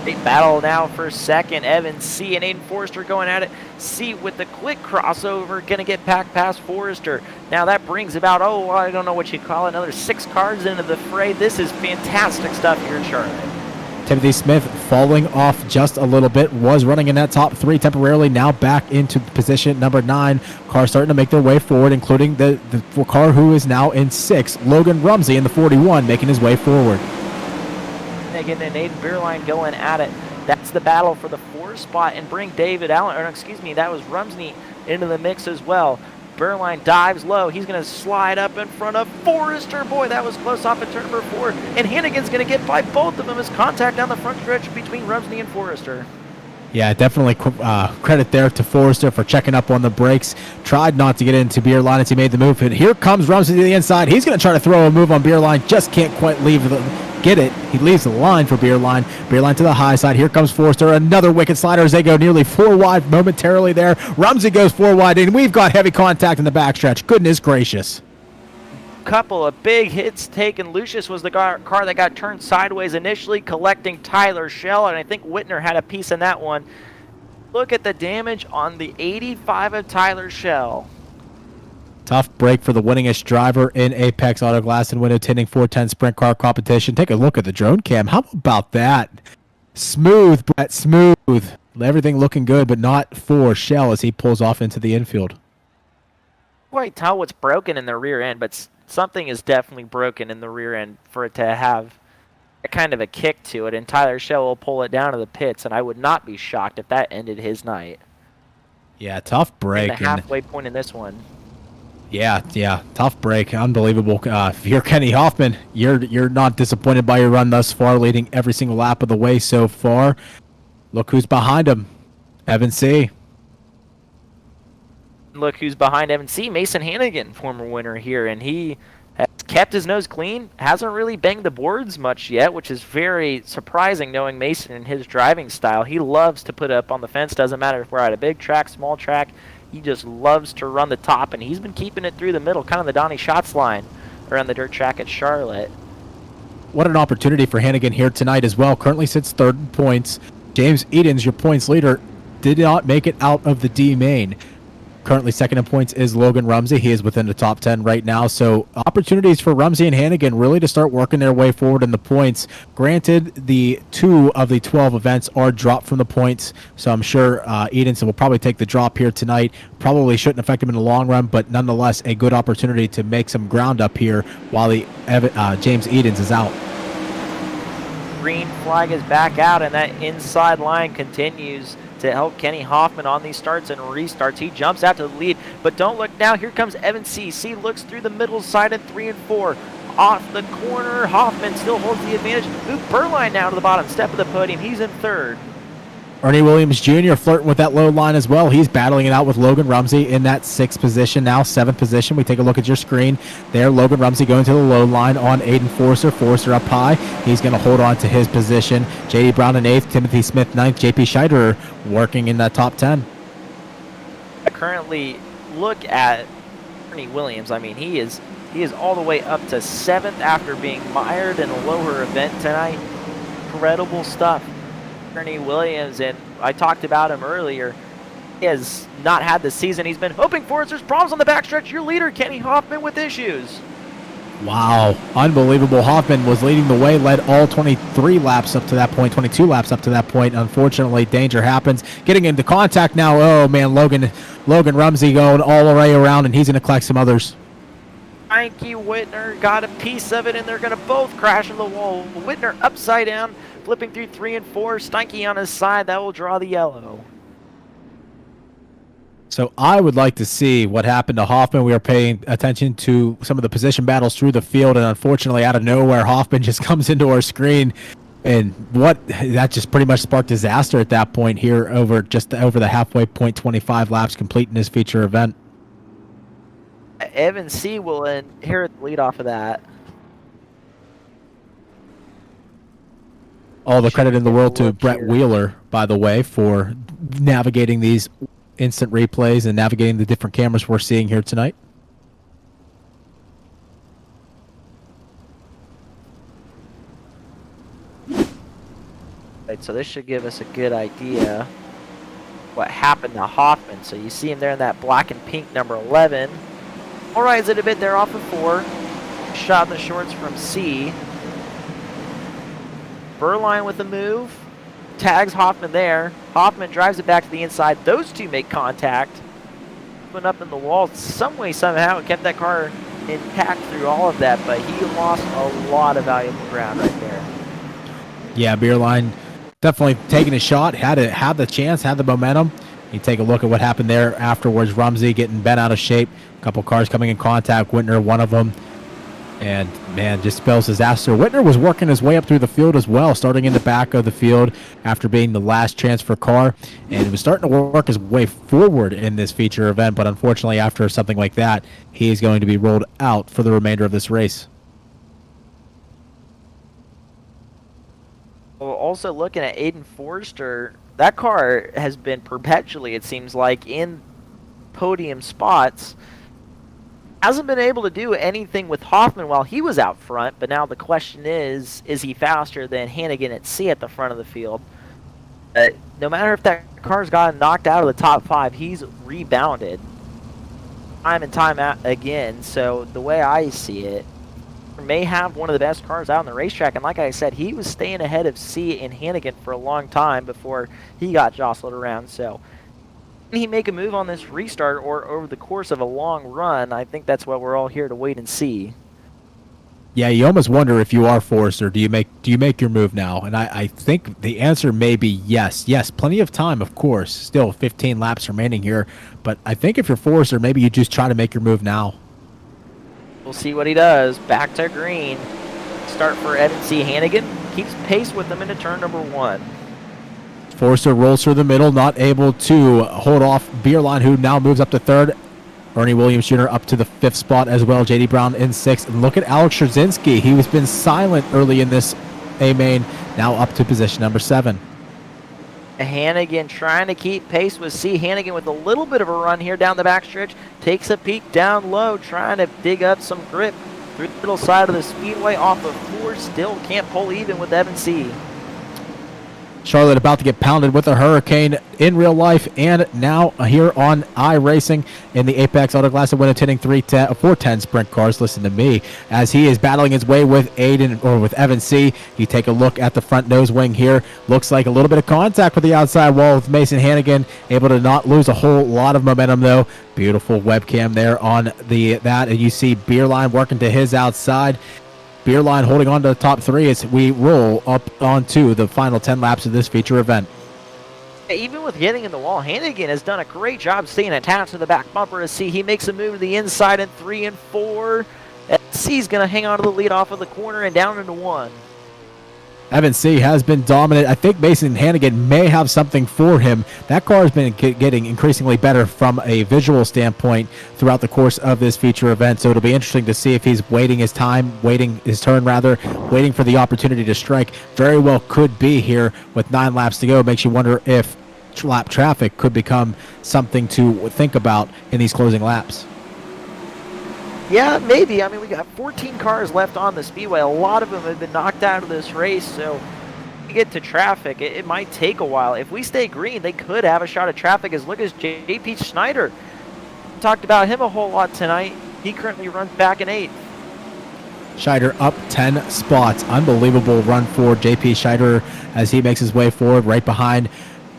They battle now for second. Evans C and Aiden Forrester going at it. C with the quick crossover, going to get back past Forrester. Now that brings about, I don't know what you call it, another 6 cars into the fray. This is fantastic stuff here in Charlotte. Timothy Smith falling off just a little bit, was running in that top 3 temporarily, now back into position number 9. Cars starting to make their way forward, including the car who is now in 6th, Logan Rumsey in the 41, making his way forward. Again, and Aiden Beerline going at it. That's the battle for the 4th spot, and bring David Allen, that was Rumsey into the mix as well. Beerline dives low. He's going to slide up in front of Forrester. Boy, that was close off at turn number 4. And Hannigan's going to get by both of them as contact down the front stretch between Rumsey and Forrester. Yeah, definitely credit there to Forrester for checking up on the brakes. Tried not to get into Beerline as he made the move. And here comes Rumsey to the inside. He's going to try to throw a move on Beerline. Just can't quite get it. He leaves the line for Beerline. Beerline to the high side. Here comes Forrester. Another wicked slider as they go nearly 4 wide momentarily there. Rumsey goes 4 wide, and we've got heavy contact in the backstretch. Goodness gracious. Couple of big hits taken. Lucius was the car that got turned sideways initially, collecting Tyler Schell, and I think Whitner had a piece in that one. Look at the damage on the 85 of Tyler Schell. Tough break for the winningest driver in Apex Auto Glass and Window Tinting 410 Sprint Car competition. Take a look at the drone cam. How about that? Smooth, Brett, smooth. Everything looking good, but not for Schell as he pulls off into the infield. Quite tell what's broken in the rear end, but something is definitely broken in the rear end for it to have a kind of a kick to it, and Tyler Schell will pull it down to the pits, and I would not be shocked if that ended his night. Yeah, tough break. The halfway point in this one. Yeah, tough break, unbelievable. If you're Kenny Hoffman, you're not disappointed by your run thus far, leading every single lap of the way so far. Look who's behind him, Evan C. Look who's behind Evan C. Mason Hannigan, former winner here, and he has kept his nose clean, hasn't really banged the boards much yet, which is very surprising knowing Mason and his driving style. He loves to put it up on the fence, doesn't matter if we're at a big track, small track. He just loves to run the top, and he's been keeping it through the middle, kind of the Donnie Schatz line around the dirt track at Charlotte. What an opportunity for Hannigan here tonight as well. Currently sits 3rd in points. James Edens, your points leader, did not make it out of the D main. Currently 2nd in points is Logan Rumsey. He is within the top 10 right now. So opportunities for Rumsey and Hannigan really to start working their way forward in the points. Granted, the 2 of the 12 events are dropped from the points. So I'm sure Edenson will probably take the drop here tonight. Probably shouldn't affect him in the long run, but nonetheless a good opportunity to make some ground up here while the James Edens is out. Green flag is back out, and that inside line continues to help Kenny Hoffman on these starts and restarts. He jumps out to the lead, but don't look now. Here comes Evan C. C looks through the middle side at 3 and 4. Off the corner, Hoffman still holds the advantage. Move Beerline now to the bottom step of the podium. He's in 3rd. Ernie Williams Jr. flirting with that low line as well. He's battling it out with Logan Rumsey in that 6th position, now 7th position. We take a look at your screen there. Logan Rumsey going to the low line on Aiden Forster. Forster up high. He's going to hold on to his position. J.D. Brown in 8th, Timothy Smith 9th, J.P. Scheiderer working in that top 10. I currently look at Ernie Williams. I mean, he is all the way up to 7th after being mired in a lower event tonight. Incredible stuff. Ernie Williams, and I talked about him earlier. He has not had the season he's been hoping for. There's problems on the backstretch. Your leader, Kenny Hoffman, with issues. Wow, unbelievable. Hoffman was leading the way, led all 23 laps up to that point, 22 laps up to that point. Unfortunately, danger happens. Getting into contact now. Oh, man, Logan Rumsey going all the way around, and he's going to collect some others. Frankie Whitner got a piece of it, and they're going to both crash into the wall. Whitner upside down, flipping through 3 and 4. Steinke on his side. That will draw the yellow. So I would like to see what happened to Hoffman. We are paying attention to some of the position battles through the field, and unfortunately, out of nowhere, Hoffman just comes into our screen. And that just pretty much sparked disaster at that point here over the halfway point, 25 laps complete in this feature event. Evan C. will inherit the lead off of that. All the credit in the world to Look Brett here. Wheeler, by the way, for navigating these instant replays and navigating the different cameras we're seeing here tonight. Right, so this should give us a good idea what happened to Hoffman. So you see him there in that black and pink number 11. All right, it a bit there off of 4. Shot in the shorts from C. Burline with the move. Tags Hoffman there. Hoffman drives it back to the inside. Those two make contact. Went up in the wall some way, somehow. It kept that car intact through all of that, but he lost a lot of valuable ground right there. Yeah, Beerline definitely taking a shot. Had the chance, had the momentum. You take a look at what happened there afterwards. Rumsey getting bent out of shape. A couple cars coming in contact. Whitner, one of them. And, man, just spells disaster. Whitner was working his way up through the field as well, starting in the back of the field after being the last transfer car. And he was starting to work his way forward in this feature event. But unfortunately, after something like that, he is going to be rolled out for the remainder of this race. Well, also looking at Aiden Forrester, that car has been perpetually, it seems like, in podium spots. Hasn't been able to do anything with Hoffman while he was out front, but now the question is he faster than Hannigan at C at the front of the field? No matter if that car's gotten knocked out of the top 5, he's rebounded time and time out again. So the way I see it, may have one of the best cars out on the racetrack, and like I said, he was staying ahead of C and Hannigan for a long time before he got jostled around. So can he make a move on this restart or over the course of a long run? I think that's what we're all here to wait and see. Yeah, you almost wonder if you are Forrester, do you make your move now? And I think the answer may be yes. Yes, plenty of time, of course. Still 15 laps remaining here, but I think if you're Forrester, maybe you just try to make your move now. We'll see what he does. Back to green. Start for Evan C. Hannigan. Keeps pace with them into turn number 1. Forrester rolls through the middle, not able to hold off Beerline, who now moves up to 3rd. Ernie Williams Jr. up to the 5th spot as well. J.D. Brown in 6th. And look at Alex Scherzinski. He was been silent early in this A-main, now up to position number 7. Hannigan trying to keep pace with C. Hannigan with a little bit of a run here down the backstretch. Takes a peek down low, trying to dig up some grip through the middle side of the speedway off of 4. Still can't pull even with Evan C. Charlotte about to get pounded with a hurricane in real life and now here on iRacing in the Apex Auto Glass and Window Tinting 410 Sprint Cars. Listen to me as he is battling his way with with Evan C. You take a look at the front nose wing here. Looks like a little bit of contact with the outside wall with Mason Hannigan, able to not lose a whole lot of momentum though. Beautiful webcam there on that, and you see Beerline working to his outside. Beerline holding on to the top 3 as we roll up onto the final 10 laps of this feature event. Even with getting in the wall, Hannigan has done a great job staying attached to the back bumper. As C, he makes a move to the inside in 3 and 4. C's going to hang on to the lead off of the corner and down into 1. Evan C. has been dominant. I think Mason Hannigan may have something for him. That car has been getting increasingly better from a visual standpoint throughout the course of this feature event. So it'll be interesting to see if he's waiting his turn, waiting for the opportunity to strike. Very well could be here with 9 laps to go. Makes you wonder if lap traffic could become something to think about in these closing laps. Yeah, maybe. I mean, we got 14 cars left on the speedway. A lot of them have been knocked out of this race, so if we get to traffic, it might take a while. If we stay green, they could have a shot at traffic. As look at J.P. Schneider. Talked about him a whole lot tonight. He currently runs back in 8th. Scheider up 10 spots. Unbelievable run for J.P. Scheider as he makes his way forward right behind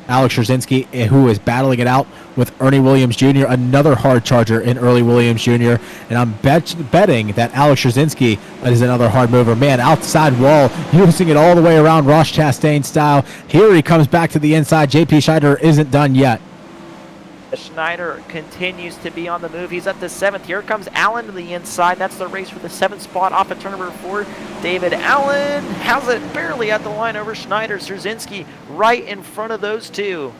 Alex Scherzinski, who is battling it out with Ernie Williams Jr., another hard charger in Ernie Williams Jr. And I'm betting that Alex Scherzinski is another hard mover. Man, outside wall, using it all the way around Ross Chastain style. Here he comes back to the inside. J.P. Scheider isn't done yet. Schneider continues to be on the move. He's up to 7th. Here comes Allen to the inside. That's the race for the 7th spot off of turn number 4. David Allen has it barely at the line over Schneider. Szerzynski right in front of those two.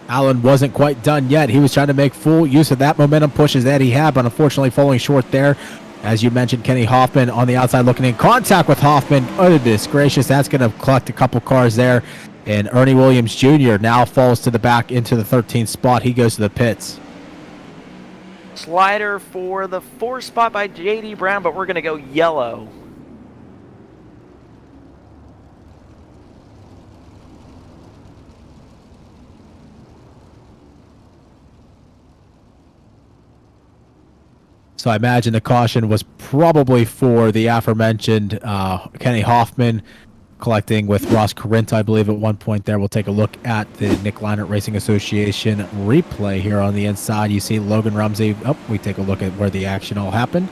Allen wasn't quite done yet. He was trying to make full use of that momentum pushes that he had, but unfortunately falling short there. As you mentioned, Kenny Hoffman on the outside looking in contact with Hoffman. Oh, goodness gracious, that's going to collect a couple cars there. And Ernie Williams Jr. now falls to the back into the 13th spot. He goes to the pits. Slider for the 4th spot by J.D. Brown, but we're going to go yellow. So I imagine the caution was probably for the aforementioned Kenny Hoffman, collecting with Ross Corinth, I believe, at one point there. We'll take a look at the Nick Leinert Racing Association replay here on the inside. You see Logan Rumsey. Oh, we take a look at where the action all happened.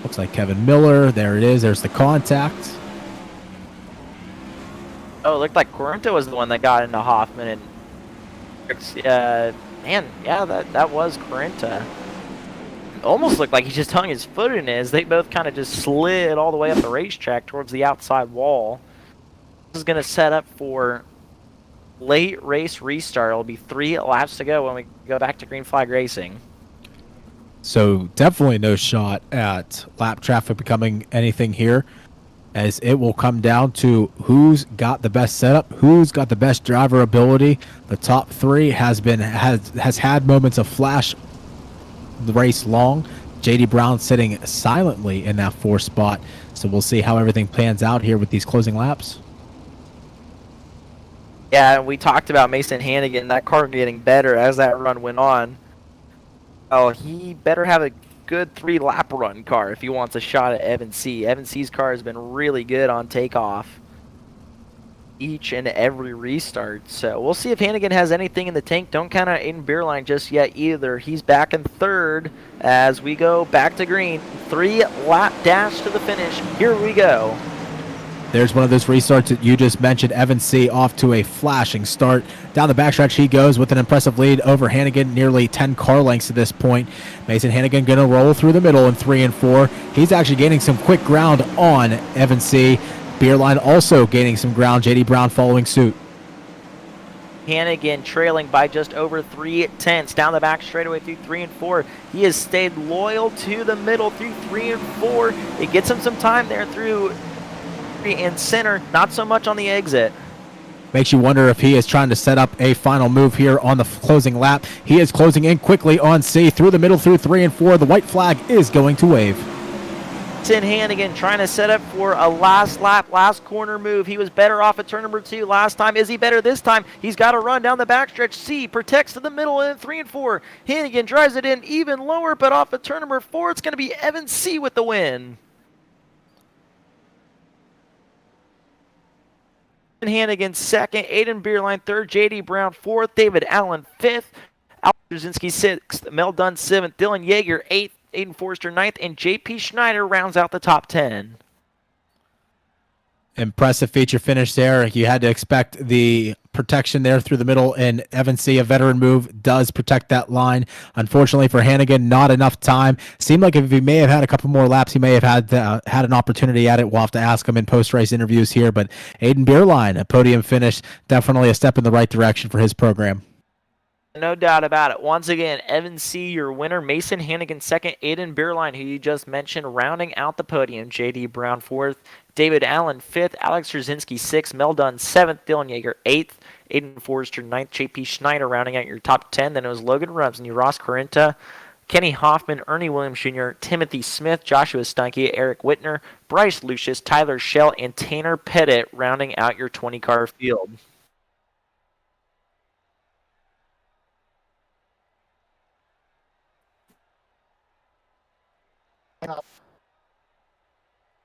Looks like Kevin Miller. There it is. There's the contact. Oh, it looked like Corinto was the one that got into Hoffman. And man, yeah, that was Corinto. Almost looked like he just hung his foot in his. They both kind of just slid all the way up the racetrack towards the outside wall. This is going to set up for late race restart. It'll be 3 laps to go when we go back to green flag racing. So definitely no shot at lap traffic becoming anything here, as it will come down to who's got the best setup, who's got the best driver ability. The top 3 has had moments of flash the race long. J.D. Brown sitting silently in that 4th spot. So we'll see how everything plans out here with these closing laps. Yeah, we talked about Mason Hannigan, that car getting better as that run went on. Oh, he better have a good 3-lap run car if he wants a shot at Evan C. Evan C's car has been really good on takeoff each and every restart. So we'll see if Hannigan has anything in the tank. Don't count out Aiden Beerline just yet either. He's back in 3rd as we go back to green. 3-lap dash to the finish. Here we go. There's one of those restarts that you just mentioned. Evan C. off to a flashing start. Down the backstretch he goes with an impressive lead over Hannigan, nearly 10 car lengths at this point. Mason Hannigan going to roll through the middle in 3 and 4. He's actually gaining some quick ground on Evan C. Beerline also gaining some ground. J.D. Brown following suit. Hannigan trailing by just over 3/10 down the back straightaway through 3 and 4. He has stayed loyal to the middle through 3 and 4. It gets him some time there through and center, not so much on the exit. Makes you wonder if he is trying to set up a final move here on the closing lap. He is closing in quickly on C through the middle through 3 and 4. The white flag is going to wave. Tin Hannigan trying to set up for a last lap, last corner move. He was better off at turn number 2 last time. Is he better this time? He's got to run down the backstretch. C protects to the middle in 3 and 4. Hannigan drives it in even lower, but off at turn number 4, it's going to be Evan C with the win. Hannigan 2nd, Aiden Beerline 3rd, J.D. Brown 4th, David Allen 5th, Alex Szerzynski 6th, Mel Dunn 7th, Dylan Yeager 8th, Aiden Forster 9th, and J.P. Schneider rounds out the top 10. Impressive feature finish there. You had to expect the protection there through the middle, and Evan C., a veteran move, does protect that line. Unfortunately for Hannigan, not enough time. Seemed like if he may have had a couple more laps, he may have had an opportunity at it. We'll have to ask him in post-race interviews here, but Aiden Beerline, a podium finish, definitely a step in the right direction for his program. No doubt about it. Once again, Evan C., your winner. Mason Hannigan 2nd. Aiden Beerline, who you just mentioned, rounding out the podium. J.D. Brown 4th. David Allen 5th. Alex Szerzynski 6th. Mel Dunn 7th. Dylan Yeager 8th. Aiden Forster 9th. J.P. Schneider rounding out your top 10. Then it was Logan Rumsey, Ross Corinta, Kenny Hoffman, Ernie Williams Jr., Timothy Smith, Joshua Steinke, Eric Whitner, Bryce Lucius, Tyler Schell, and Tanner Pettit rounding out your 20-car field.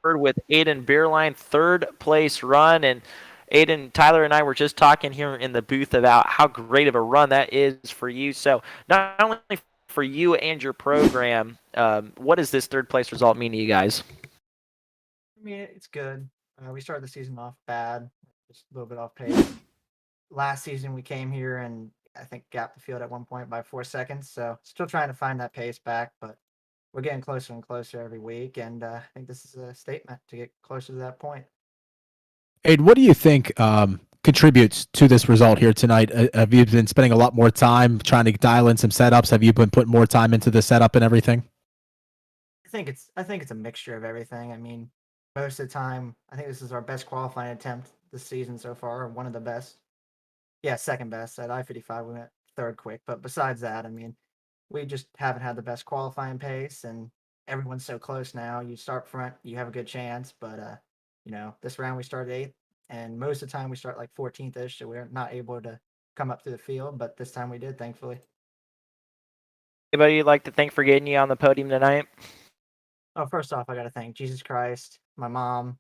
With Aiden Beerline, 3rd place run, and Aiden, Tyler and I were just talking here in the booth about how great of a run that is for you. So not only for you and your program, what does this 3rd place result mean to you guys? I mean, it's good. We started the season off bad, just a little bit off pace. Last season we came here and I think gapped the field at one point by 4 seconds. So still trying to find that pace back, but we're getting closer and closer every week. And I think this is a statement to get closer to that point. Aiden, what do you think contributes to this result here tonight? Have you been spending a lot more time trying to dial in some setups? Have you been putting more time into the setup and everything? I think it's a mixture of everything. I mean, most of the time, I think this is our best qualifying attempt this season so far, one of the best. Yeah, second best. At I-55, we went third quick. But besides that, I mean, we just haven't had the best qualifying pace, and everyone's so close now. You start front, you have a good chance. But, this round we started 8th, and most of the time we start like 14th-ish, so we're not able to come up through the field. But this time we did, thankfully. Anybody you'd like to thank for getting you on the podium tonight? Oh, first off, I got to thank Jesus Christ, my mom,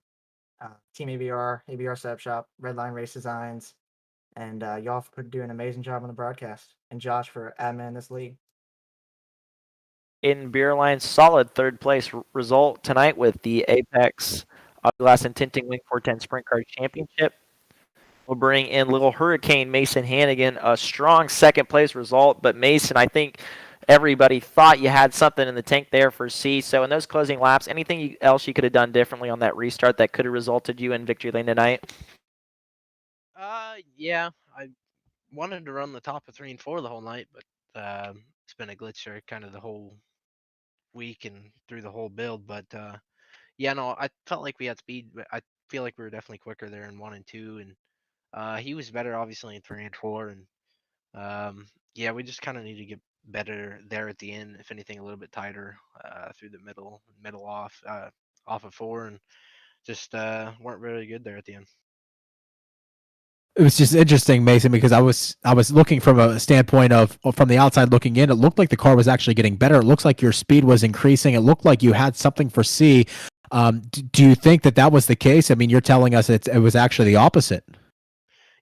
Team ABR Setup Shop, Redline Race Designs, and y'all for doing an amazing job on the broadcast, and Josh for admin this league. In Beerline's solid third place result tonight with the Apex Glass and Tinting Wing 410 Sprint Car Championship. We'll bring in Little Hurricane Mason Hannigan, a strong second place result, but Mason, I think everybody thought you had something in the tank there for C. So in those closing laps, anything else you could have done differently on that restart that could have resulted you in victory lane tonight? Yeah, I wanted to run the top of 3 and 4 the whole night, but it's been a glitch there kind of the whole week and through the whole build. But yeah, no, I felt like we had speed, but I feel like we were definitely quicker there in 1 and 2, and he was better obviously in 3 and 4, and yeah, we just kind of need to get better there at the end. If anything, a little bit tighter through the middle off of 4, and just weren't really good there at the end. It was just interesting, Mason, because I was looking from a standpoint of from the outside looking in. It looked like the car was actually getting better. It looks like your speed was increasing. It looked like you had something for C. Do you think that was the case? I mean, you're telling us it was actually the opposite.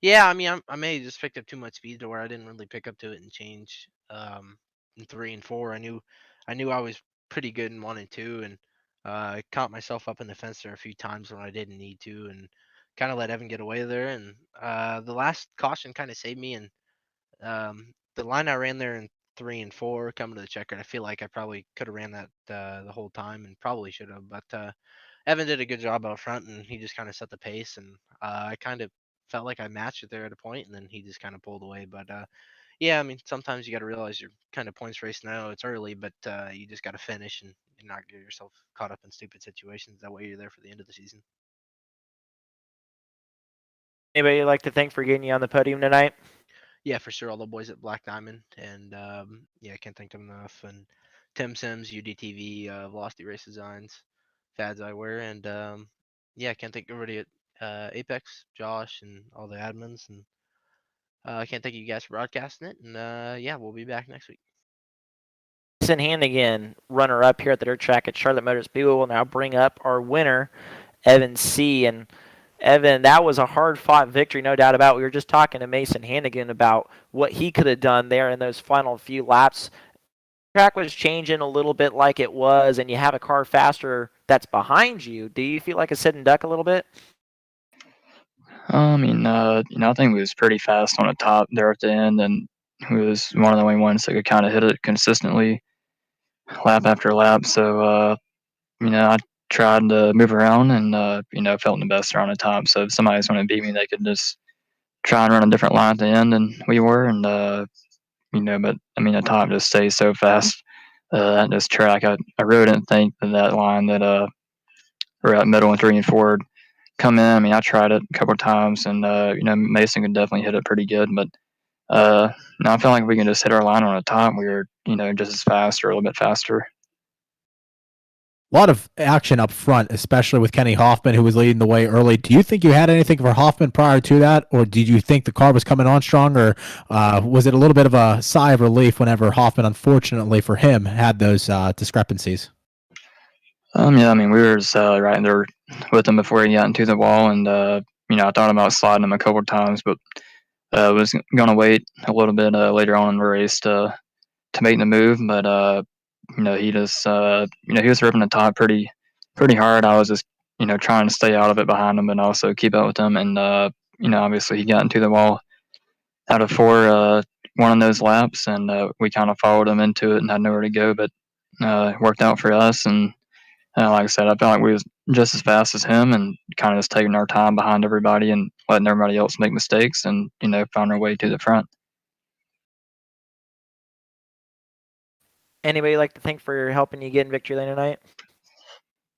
Yeah, I mean, I may have just picked up too much speed to where I didn't really pick up to it and change in 3 and 4. I knew I was pretty good in 1 and 2, and I caught myself up in the fence there a few times when I didn't need to, and kind of let Evan get away there. And the last caution kind of saved me. And the line I ran there in 3 and 4 coming to the checker, I feel like I probably could have ran that the whole time and probably should have. But Evan did a good job out front, and he just kind of set the pace, and I kind of felt like I matched it there at a point, and then he just kind of pulled away. But yeah, I mean, sometimes you got to realize you're kind of points race now. It's early, but you just got to finish and not get yourself caught up in stupid situations. That way, you're there for the end of the season. Anybody you'd like to thank for getting you on the podium tonight? Yeah, for sure. All the boys at Black Diamond, and yeah, I can't thank them enough. And Tim Sims, UDTV, Velocity Race Designs, Fads Eyewear, and yeah, I can't thank everybody at Apex, Josh, and all the admins. And I can't thank you guys for broadcasting it. And yeah, we'll be back next week. Mason Hannigan, runner-up here at the dirt track at Charlotte Motor Speedway, will now bring up our winner, Evan C. And Evan, that was a hard-fought victory, no doubt about it. We were just talking to Mason Hannigan about what he could have done there in those final few laps. The track was changing a little bit like it was, and you have a car faster that's behind you. Do you feel like a sitting duck a little bit? I mean, I think we was pretty fast on the top there at the end, and we was one of the only ones that could kind of hit it consistently lap after lap. So, I tried to move around and, felt the best around the top. So if somebody's going to beat me, they could just try and run a different line at the end than we were. And, but I mean, the top just stays so fast at this track. I really didn't think that line that we're at middle and 3 and 4 come in. I mean, I tried it a couple of times, and Mason could definitely hit it pretty good. But no, I feel like we can just hit our line on the top. We were, just as fast or a little bit faster. A lot of action up front, especially with Kenny Hoffman, who was leading the way early. Do you think you had anything for Hoffman prior to that, or did you think the car was coming on strong, or was it a little bit of a sigh of relief whenever Hoffman, unfortunately for him, had those discrepancies? Yeah, I mean, we were just, right there with him before he got into the wall, and I thought about sliding him a couple of times, but was going to wait a little bit later on in the race to make the move. But he just he was ripping the top pretty hard. I was just trying to stay out of it behind him, and also keep up with him. And obviously he got into the wall out of 4 one of those laps, and we kind of followed him into it and had nowhere to go, but it worked out for us. And like I said, I felt like we was just as fast as him, and kind of just taking our time behind everybody and letting everybody else make mistakes, and found our way to the front. Anybody like to thank for helping you get in victory lane tonight?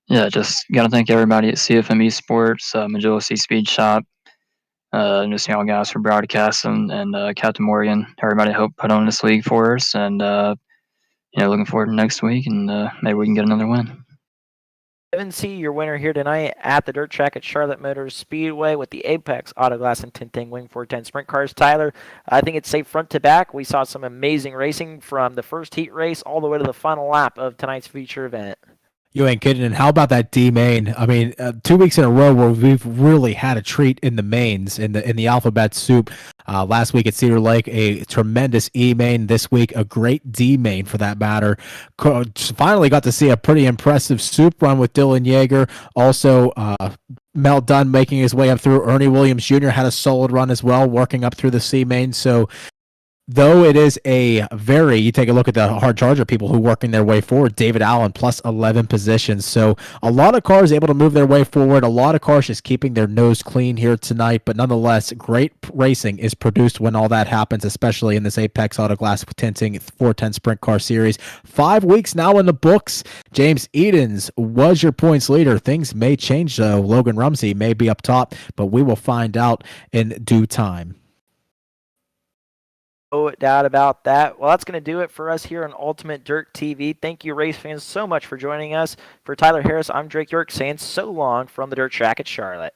Yeah, just got to thank everybody at CFM Sports, Magility Speed Shop, just guys for broadcasting, and Captain Morgan. Everybody helped put on this league for us, and looking forward to next week, and maybe we can get another win. Evan C., your winner here tonight at the dirt track at Charlotte Motors Speedway with the Apex Auto Glass and Tinting Wing 410 Sprint Cars. Tyler, I think it's safe front to back. We saw some amazing racing from the first heat race all the way to the final lap of tonight's feature event. You ain't kidding. And how about that D main? I mean, 2 weeks in a row where we've really had a treat in the mains, in the alphabet soup. Last week at Cedar Lake, a tremendous E main. This week, a great D main for that matter. Finally got to see a pretty impressive soup run with Dylan Yeager. Also, Mel Dunn making his way up through. Ernie Williams Jr. had a solid run as well, working up through the C main. So, though it is you take a look at the hard charger people who working their way forward, David Allen plus 11 positions. So a lot of cars able to move their way forward. A lot of cars just keeping their nose clean here tonight. But nonetheless, great racing is produced when all that happens, especially in this Apex Auto Glass Tinting 410 Sprint Car Series. 5 weeks now in the books. James Edens was your points leader. Things may change, though. Logan Rumsey may be up top, but we will find out in due time. No doubt about that. Well, that's going to do it for us here on Ultimate Dirt TV. Thank you, race fans, so much for joining us. For Tyler Harris, I'm Drake York saying so long from the dirt track at Charlotte.